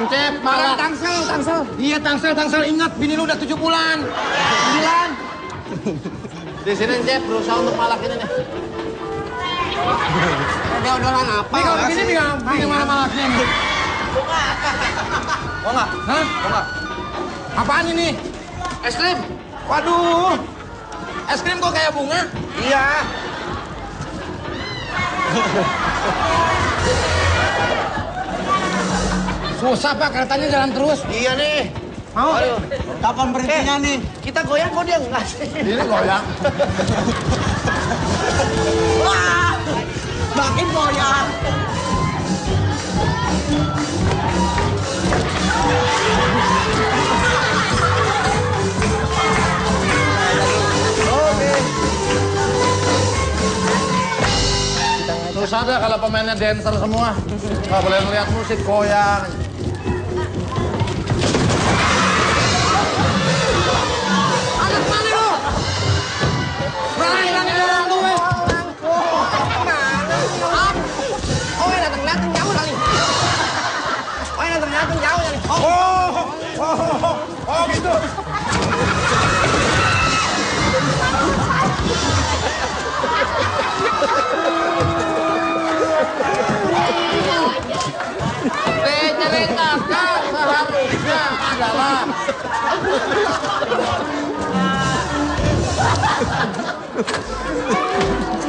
Speaker 4: Encep malah.
Speaker 5: Tangsel. Iya, tangsel. Ingat, bini lu udah 7 bulan.
Speaker 4: 9. Di sini encep berusaha untuk malak ini nih.
Speaker 7: Udah ngapa?
Speaker 5: Nih kalau begini bikin malak-malaknya nih.
Speaker 7: Mau nggak?
Speaker 5: Hah?
Speaker 7: Mau nggak?
Speaker 5: Apaan ini?
Speaker 4: Es krim.
Speaker 5: Waduh. Es krim kok kayak bunga?
Speaker 7: Iya.
Speaker 5: Susah, Pak, keretanya jalan terus.
Speaker 4: Iya nih.
Speaker 5: Mau?
Speaker 7: Aduh, kapan berhentinya nih?
Speaker 4: Kita goyang kok dia enggak sih?
Speaker 5: Ini goyang.
Speaker 7: Wah, makin goyang.
Speaker 4: Susah dah kalau pemainnya dancer semua. Nggak boleh ngeliat musik goyang.
Speaker 5: Anak mana lu? Berani hilangin orang gue.
Speaker 7: Oh, yang datang jauh kali. Oh, yang datang jauh kali.
Speaker 5: Oh gitu.
Speaker 4: Diceritakan seharusnya adalah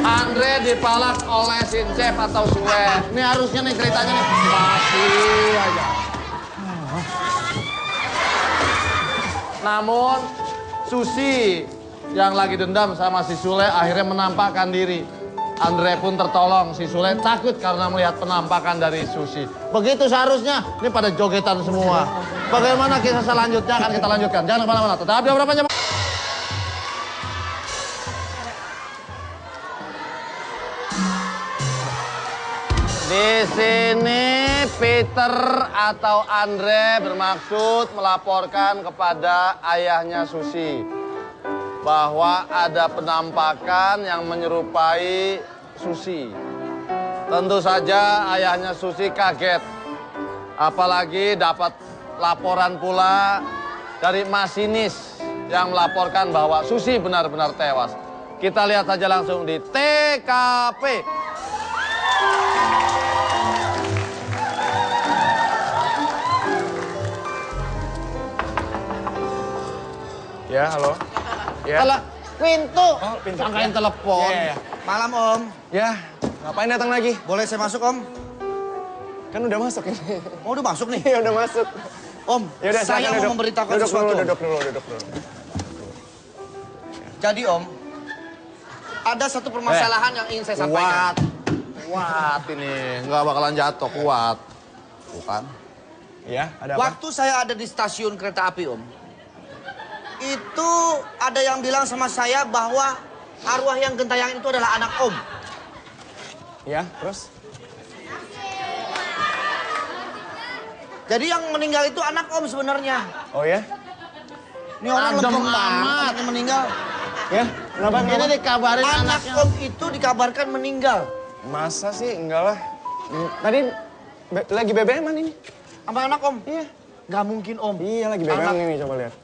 Speaker 4: Andre dipalak oleh Sincep atau Sule. Ini harusnya nih ceritanya nih. Masih aja. Namun Susi yang lagi dendam sama si Sule akhirnya menampakkan diri. Andre pun tertolong, si Sule takut karena melihat penampakan dari Susi. Begitu seharusnya, ini pada jogetan semua. Bagaimana kisah selanjutnya akan kita lanjutkan. Jangan kemana-mana, tetap di Obra Panjang. Di sini Peter atau Andre bermaksud melaporkan kepada ayahnya Susi bahwa ada penampakan yang menyerupai Susi. Tentu saja ayahnya Susi kaget. Apalagi dapat laporan pula dari masinis yang melaporkan bahwa Susi benar-benar tewas. Kita lihat saja langsung di TKP.
Speaker 15: Ya, halo. Ya.
Speaker 4: Kalau pintu,
Speaker 15: pintu.
Speaker 4: sangkain telepon.
Speaker 15: Iya.
Speaker 7: Malam, Om.
Speaker 15: Ya, ngapain datang lagi?
Speaker 7: Boleh saya masuk, Om?
Speaker 15: Kan udah masuk ini.
Speaker 7: Oh, udah masuk nih?
Speaker 15: Iya, udah masuk.
Speaker 7: Om,
Speaker 15: Yaudah,
Speaker 7: saya mau
Speaker 15: duduk.
Speaker 7: memberitahukan
Speaker 15: Duduk
Speaker 7: sesuatu.
Speaker 15: duduk dulu.
Speaker 7: Jadi, Om, ada satu permasalahan yang ingin saya sampaikan.
Speaker 4: Kuat ini, nggak bakalan jatuh, kuat. Bukan?
Speaker 15: Iya, ada apa?
Speaker 7: Waktu saya ada di stasiun kereta api, Om, itu ada yang bilang sama saya bahwa arwah yang gentayangan itu adalah anak Om.
Speaker 15: Ya, terus?
Speaker 7: Jadi yang meninggal itu anak Om sebenarnya.
Speaker 15: Oh ya?
Speaker 7: Ini orang lempeng banget anaknya meninggal.
Speaker 15: Ya, kenapa?
Speaker 7: Ini dikabarin anak Om itu dikabarkan meninggal.
Speaker 15: Masa sih? Enggak lah. Tadi lagi BBM-an ini.
Speaker 7: Sama anak Om? Iya. Gak mungkin Om.
Speaker 15: Iya, lagi BBM ini, coba lihat.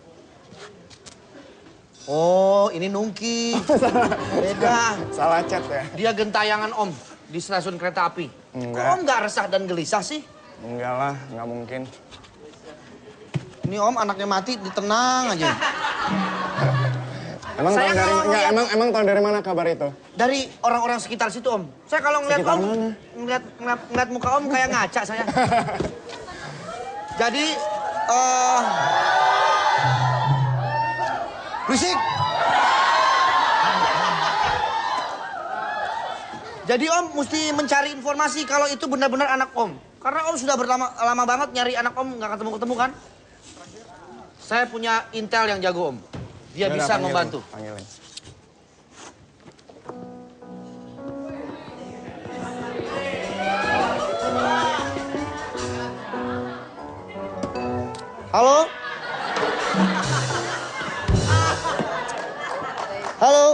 Speaker 7: Oh, ini Nungki. Beda.
Speaker 15: Salah chat ya?
Speaker 7: Dia gentayangan Om di stasiun kereta api.
Speaker 15: Enggak.
Speaker 7: Kok Om gak resah dan gelisah sih?
Speaker 15: Enggak lah, nggak mungkin.
Speaker 7: Ini Om anaknya mati, ditenang aja.
Speaker 15: Emang tahu dari mana kabar itu?
Speaker 7: Dari orang-orang sekitar situ Om. Saya kalau ngeliat Om, ngeliat muka Om kayak ngaca saya. Jadi, berisik. Jadi Om mesti mencari informasi kalau itu benar-benar anak Om. Karena Om sudah lama banget nyari anak Om nggak ketemu-ketemu kan? Saya punya intel yang jago Om. Dia
Speaker 15: Yaudah,
Speaker 7: bisa membantu.
Speaker 15: Panggilin.
Speaker 7: Halo? Halo?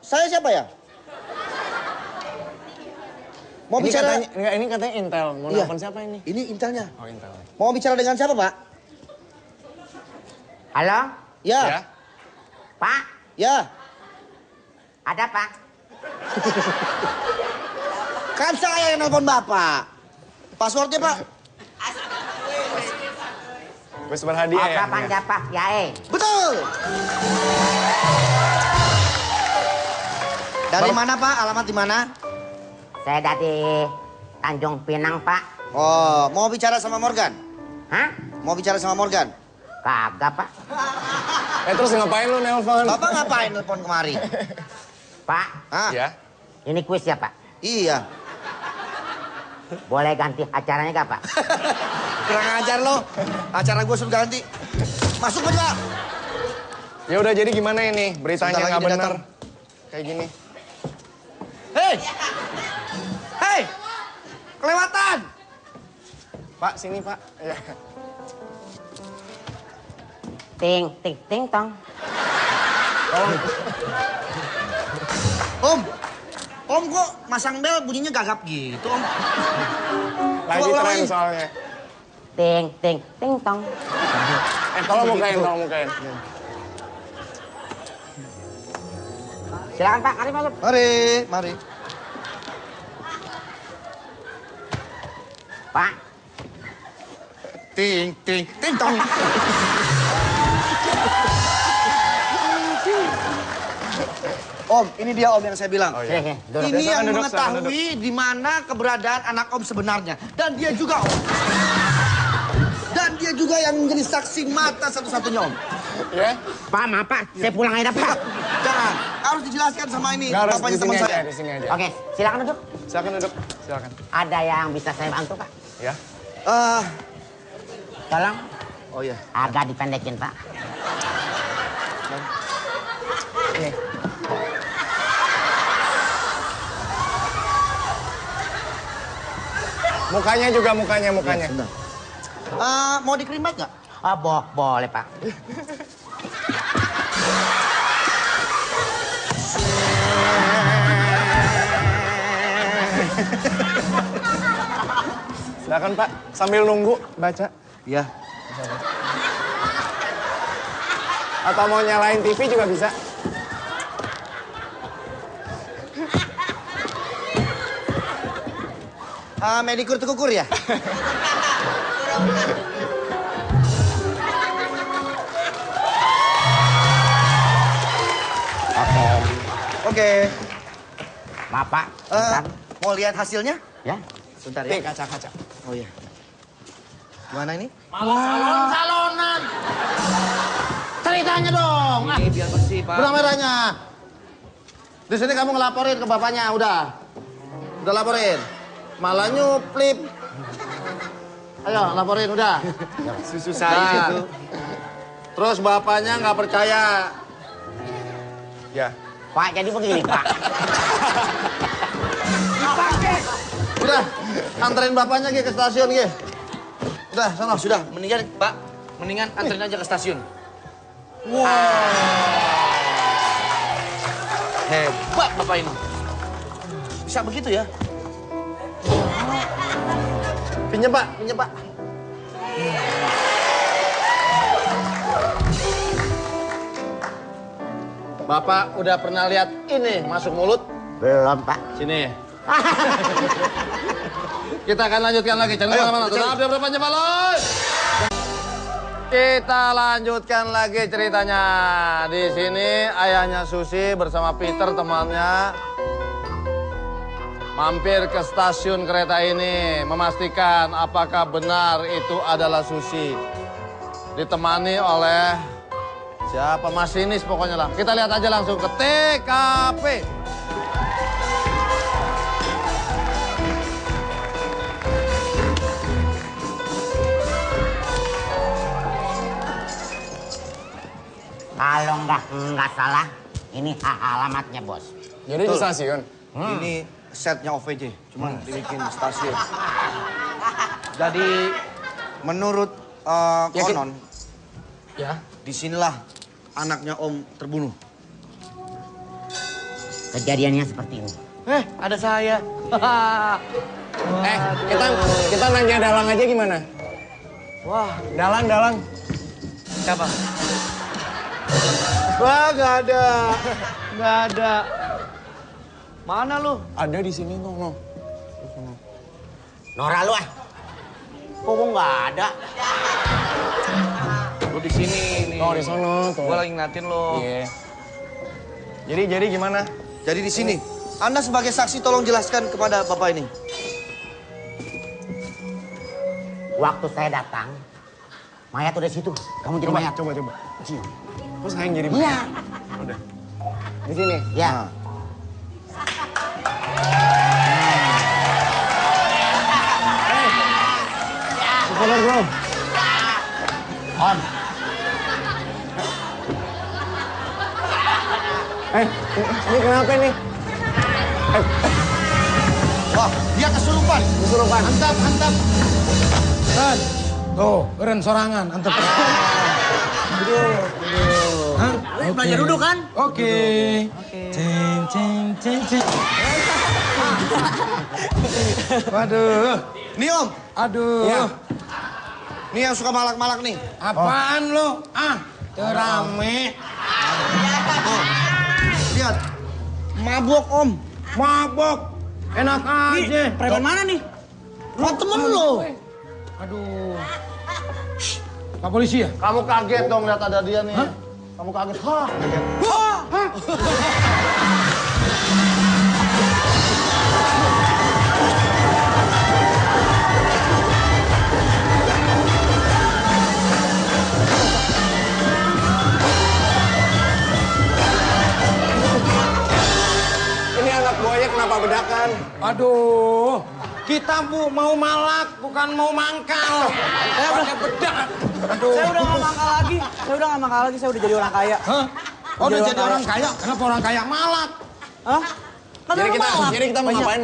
Speaker 7: Saya siapa ya? Mau
Speaker 15: ini
Speaker 7: bicara...
Speaker 15: ini katanya Intel. Mau
Speaker 7: Iya.
Speaker 15: nelfon siapa ini?
Speaker 7: Ini intelnya.
Speaker 15: Oh, Intel.
Speaker 7: Mau bicara dengan siapa, Pak?
Speaker 9: Halo?
Speaker 7: Ya.
Speaker 15: Ya.
Speaker 9: Pak?
Speaker 7: Ya.
Speaker 9: Ada, Pak?
Speaker 7: Kan saya yang nelpon Bapak. Passwordnya, Pak?
Speaker 15: Wes berhadiah ya?
Speaker 9: Kapan Pak? Ya,
Speaker 7: Betul. Dari mana, Pak? Alamat di mana?
Speaker 9: Saya dari Tanjung Pinang, Pak.
Speaker 7: Oh, mau bicara sama Morgan?
Speaker 9: Hah?
Speaker 7: Mau bicara sama Morgan?
Speaker 9: Kagak, Pak.
Speaker 15: Terus ngapain lu nelpon?
Speaker 7: Bapak ngapain nelpon kemari?
Speaker 9: Pak?
Speaker 7: Hah?
Speaker 15: Ya.
Speaker 9: Ini kuis ya, Pak?
Speaker 7: Iya.
Speaker 9: Boleh ganti acaranya gak, Pak?
Speaker 7: Kurang ajar lo. Acara gue suruh ganti. Masuk aja.
Speaker 15: Ya udah, jadi gimana ini? Beritanya
Speaker 7: Sebentar lagi
Speaker 15: nggak
Speaker 7: dia
Speaker 15: benar.
Speaker 7: datang.
Speaker 15: Kayak gini.
Speaker 7: Hei! Hei! Kelewatan!
Speaker 15: Pak, sini Pak. Ya.
Speaker 9: Ting, ting, ting, tong.
Speaker 7: Om kok masang bel bunyinya gagap gitu, Om?
Speaker 15: Lagi
Speaker 7: Coba
Speaker 15: tren
Speaker 7: ulangin.
Speaker 15: soalnya.
Speaker 9: Ting, ting, ting, tong.
Speaker 15: Tolong mukain.
Speaker 9: Silakan, Pak. Mari masuk.
Speaker 7: Mari.
Speaker 9: Pak.
Speaker 7: Ting, ting, ting, tong. Om, ini dia Om yang saya bilang.
Speaker 15: Oh, iya.
Speaker 7: Ini yang mengetahui di mana keberadaan anak Om sebenarnya. Dan dia juga Om. Dan dia juga yang menjadi saksi mata satu-satunya Om.
Speaker 15: Ya?
Speaker 9: Pak, maaf, Pak. Saya pulang aja, Pak.
Speaker 7: Jangan. Harus dijelaskan sama ini.
Speaker 15: Nggak, harus
Speaker 7: Bapaknya
Speaker 15: di sini
Speaker 7: teman
Speaker 15: aja,
Speaker 7: saya.
Speaker 15: di sini aja.
Speaker 9: Oke, silakan duduk.
Speaker 15: Silakan.
Speaker 9: Ada yang bisa saya bantu, Pak?
Speaker 15: Ya.
Speaker 9: Tolong.
Speaker 7: Oh iya.
Speaker 9: Agak dipendekin, Pak.
Speaker 15: Nih. Mukanya.
Speaker 7: Sebentar. Mau dikrimbat nggak?
Speaker 9: Boleh, Pak.
Speaker 15: Silakan Pak, sambil nunggu baca.
Speaker 7: Iya.
Speaker 15: Atau mau nyalain TV juga bisa.
Speaker 7: Medikur tekukur ya? Oke.
Speaker 9: Maaf, Pak.
Speaker 7: Mau lihat hasilnya?
Speaker 9: Ya.
Speaker 7: Sebentar
Speaker 15: Nih,
Speaker 7: ya.
Speaker 15: kaca.
Speaker 7: Oh iya. Gimana ini?
Speaker 4: Salonan. Ceritanya dong.
Speaker 7: Ini biar bersih, Pak.
Speaker 4: Benang merahnya. Di sini kamu ngelaporin ke bapaknya, udah. Udah laporin. Malah nyuplip. Ayo, laporin, udah.
Speaker 7: Susu saya itu.
Speaker 4: Terus bapaknya nggak percaya.
Speaker 15: Ya.
Speaker 9: Pak, jadi begini, Pak.
Speaker 4: Udah, anterin bapaknya ke stasiun, Ge. Udah, sana.
Speaker 5: Sudah, mendingan, Pak. Mendingan anterin aja ke stasiun.
Speaker 4: Wow.
Speaker 5: Hebat Bapak ini. Bisa begitu ya?
Speaker 4: Pinjam, Pak. Pinjam, Pak. Bapak udah pernah lihat ini masuk mulut?
Speaker 9: Belum, Pak.
Speaker 4: Sini. Kita akan lanjutkan lagi. Jangan kemana-mana. Tetap di Obrolan Panjang Baloi. Kita lanjutkan lagi ceritanya. Di sini ayahnya Susi bersama Peter temannya mampir ke stasiun kereta ini memastikan apakah benar itu adalah Susi. Ditemani oleh siapa masinis pokoknya lah. Kita lihat aja langsung ke TKP.
Speaker 9: Kalau nggak salah, ini alamatnya, Bos.
Speaker 15: Jadi di stasiun?
Speaker 5: Ini setnya OVJ, cuma dibikin di stasiun. Jadi menurut konon,
Speaker 15: ya,
Speaker 5: disinilah anaknya Om terbunuh.
Speaker 9: Kejadiannya seperti ini.
Speaker 5: Ada saya.
Speaker 15: kita nanya Dalang aja gimana?
Speaker 5: Wah,
Speaker 15: Dalang.
Speaker 5: siapa?
Speaker 4: Wah, nggak ada.
Speaker 5: Mana lu?
Speaker 15: Ada di sini tuh, no.
Speaker 9: Nora lu Kok nggak ada?
Speaker 5: Lu di sini nih.
Speaker 15: Oh, di sono tuh.
Speaker 5: Gua lagi ngeliatin lo.
Speaker 15: Iya. Jadi gimana?
Speaker 5: Jadi di sini. Anda sebagai saksi tolong jelaskan kepada Bapak ini.
Speaker 9: Waktu saya datang, mayat udah situ. Kamu jadi mayat.
Speaker 15: Coba. Terus saya yang jadi mayat?
Speaker 9: Iya.
Speaker 15: Udah. Di sini?
Speaker 9: Ya.
Speaker 15: Sabar, bro.
Speaker 9: On.
Speaker 15: Ini kenapa nih?
Speaker 5: Wah, dia kesurupan.
Speaker 4: Antap.
Speaker 5: Ren. Tuh, Ren sorangan. Antep. Hah?
Speaker 9: Belajar duduk kan?
Speaker 5: Oke. Ceng. Waduh. Nih Om. Aduh.
Speaker 15: Ya.
Speaker 5: Nih yang suka malak-malak nih. Apaan lo? Terame. Lihat. Mabok Om. Mabok. Enak aja.
Speaker 9: Preman mana nih?
Speaker 5: Lo temen lo. Aduh. Pak polisi ya?
Speaker 4: Kamu kaget dong lihat ada dia nih. Hah? Kamu kaget. Hah?
Speaker 15: Ini anak buahnya kenapa bedakan?
Speaker 5: Aduh. Kita mau malak, bukan mau mangkal.
Speaker 7: Saya udah
Speaker 5: bedak.
Speaker 7: Aduh. Saya udah nggak mangkal lagi. Saya udah jadi orang kaya.
Speaker 5: Hah? Oh, udah jadi orang kaya? Kenapa orang kaya malak?
Speaker 7: Hah?
Speaker 15: Jadi kita mau ngapain?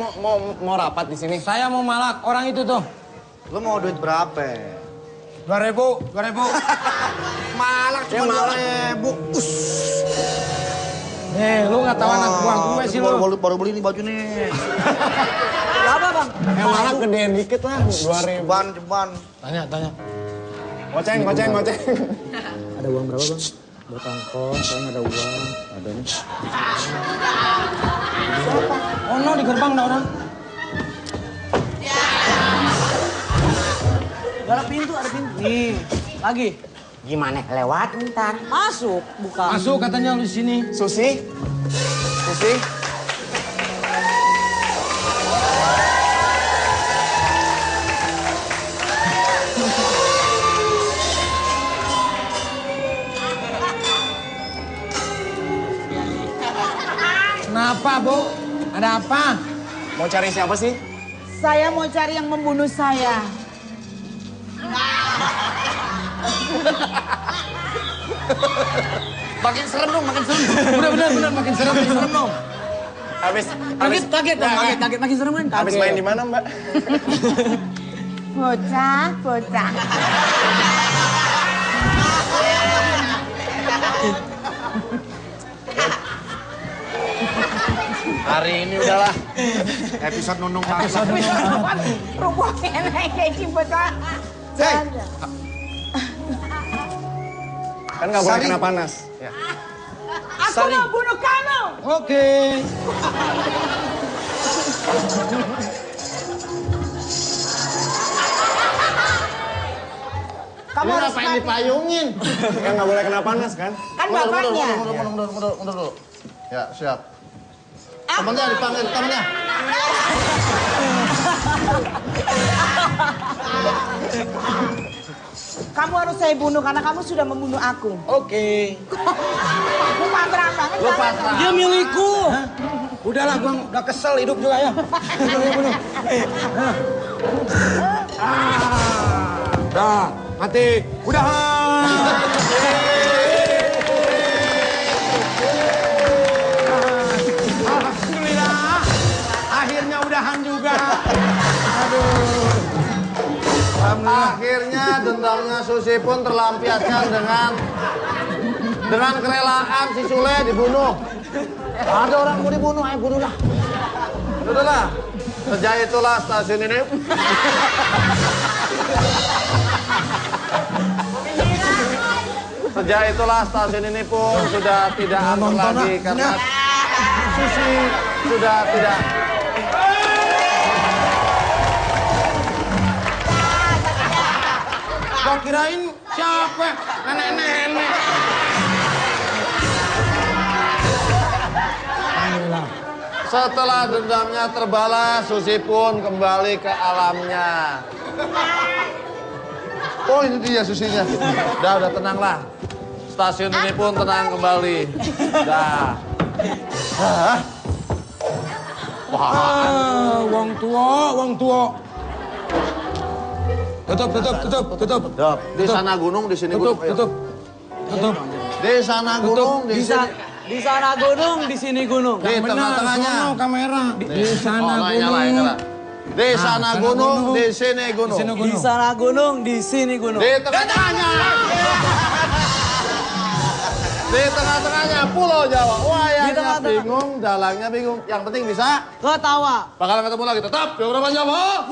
Speaker 15: Mau rapat di sini?
Speaker 5: Saya mau malak orang itu tuh.
Speaker 17: Lu mau duit berapa?
Speaker 5: 2.000.
Speaker 17: Malak cuma 2.000.
Speaker 5: Lu nggak tahu anak buah gue sih lu.
Speaker 17: Baru beli nih baju nih.
Speaker 7: Berapa bang?
Speaker 15: Malak gedean dikit lah, 2.000.
Speaker 17: Ceban.
Speaker 5: Tanya.
Speaker 15: Goceng.
Speaker 7: Ada uang berapa bang? Buat ongkos, saya ada uang. Ada nih.
Speaker 5: Siapa? Oh no, di gerbang ada orang.
Speaker 7: Ada pintu. Nih, lagi.
Speaker 9: Gimana lewat ntar?
Speaker 7: Masuk, bukan.
Speaker 5: Masuk katanya lu di sini.
Speaker 15: Susi?
Speaker 5: Kenapa, Bu? Ada apa?
Speaker 15: Mau cari siapa sih?
Speaker 3: Saya mau cari yang membunuh saya.
Speaker 5: Makin serem dong, makin serem. Bener, makin serem dong. Kaget, makin serem kan?
Speaker 15: Habis main di mana, Mbak?
Speaker 3: Bocah.
Speaker 4: Hari ini udahlah. Episode nunung
Speaker 3: Episode Rupanya kayak bocah.
Speaker 15: Kan nggak boleh kena panas. Ya.
Speaker 3: Aku mau bunuh kamu.
Speaker 5: Oke.
Speaker 3: Kamu
Speaker 4: ini
Speaker 3: harus
Speaker 4: ngapain dipayungin?
Speaker 15: Kan nggak boleh kena panas kan?
Speaker 3: Kan bapaknya.
Speaker 4: Mundur dulu. Ya, siap. Temennya dipanggil, temennya.
Speaker 3: Kamu harus saya bunuh karena kamu sudah membunuh aku.
Speaker 5: Oke.
Speaker 3: Aku pasrah banget.
Speaker 4: Lu pasrah.
Speaker 5: Dia milikku. Udahlah, gua udah kesel hidup juga ya. Bunuh. Udah, mati. Udahan. Alhamdulillah. Akhirnya udahan juga. Aduh.
Speaker 4: Akhirnya dendamnya Susi pun terlampiaskan dengan kerelaan si Sule dibunuh. Ada orang mau dibunuh, ayo bunuhlah. Udahlah. Sejak itulah stasiun ini. Sejak itulah stasiun ini pun sudah tidak aman lagi karena Susi sudah tidak.
Speaker 5: Gua kirain siapa? Nenek-nenek.
Speaker 4: Setelah dendamnya terbalas, Susi pun kembali ke alamnya. Oh, ini dia Susinya. Udah tenanglah. Stasiun ini pun tenang kembali. Dah.
Speaker 5: Wah, wong tua. Tutup.
Speaker 4: Di sana gunung, di sini gunung.
Speaker 5: Tutup.
Speaker 4: Di sana gunung, di sini.
Speaker 7: Di sana gunung, di sini gunung.
Speaker 4: Di tengah-tengahnya.
Speaker 5: Kamera. Di sana gunung.
Speaker 4: Di sana gunung, di sini gunung.
Speaker 7: Di sana gunung, di sini gunung.
Speaker 4: Di tengah-tengahnya. Di tengah-tengahnya Pulau Jawa. Wayangnya bingung, dalangnya bingung. Yang penting bisa
Speaker 7: ketawa.
Speaker 4: Bakalan ketemu lagi tetap di Obrolan Jawa.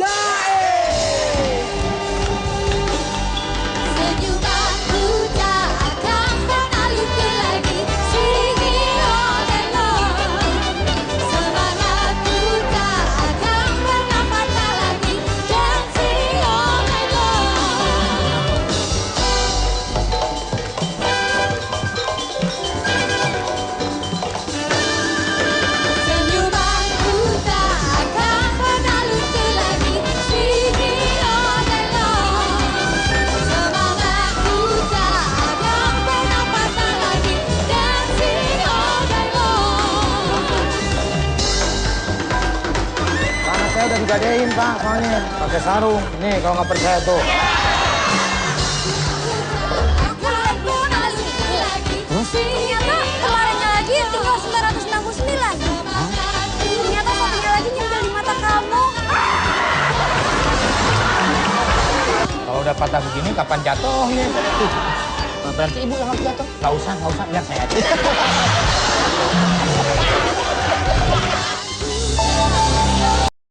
Speaker 5: Udah digadein Pak, soalnya pakai sarung. Nih kalau nggak percaya tuh.
Speaker 8: Ternyata kemarinnya lagi tinggal 969. Ternyata satunya lagi nyempil di mata kamu.
Speaker 5: Kalau udah patah begini kapan jatuhnya? Berarti ibu yang harus jatuh. Nggak usah, biar saya aja.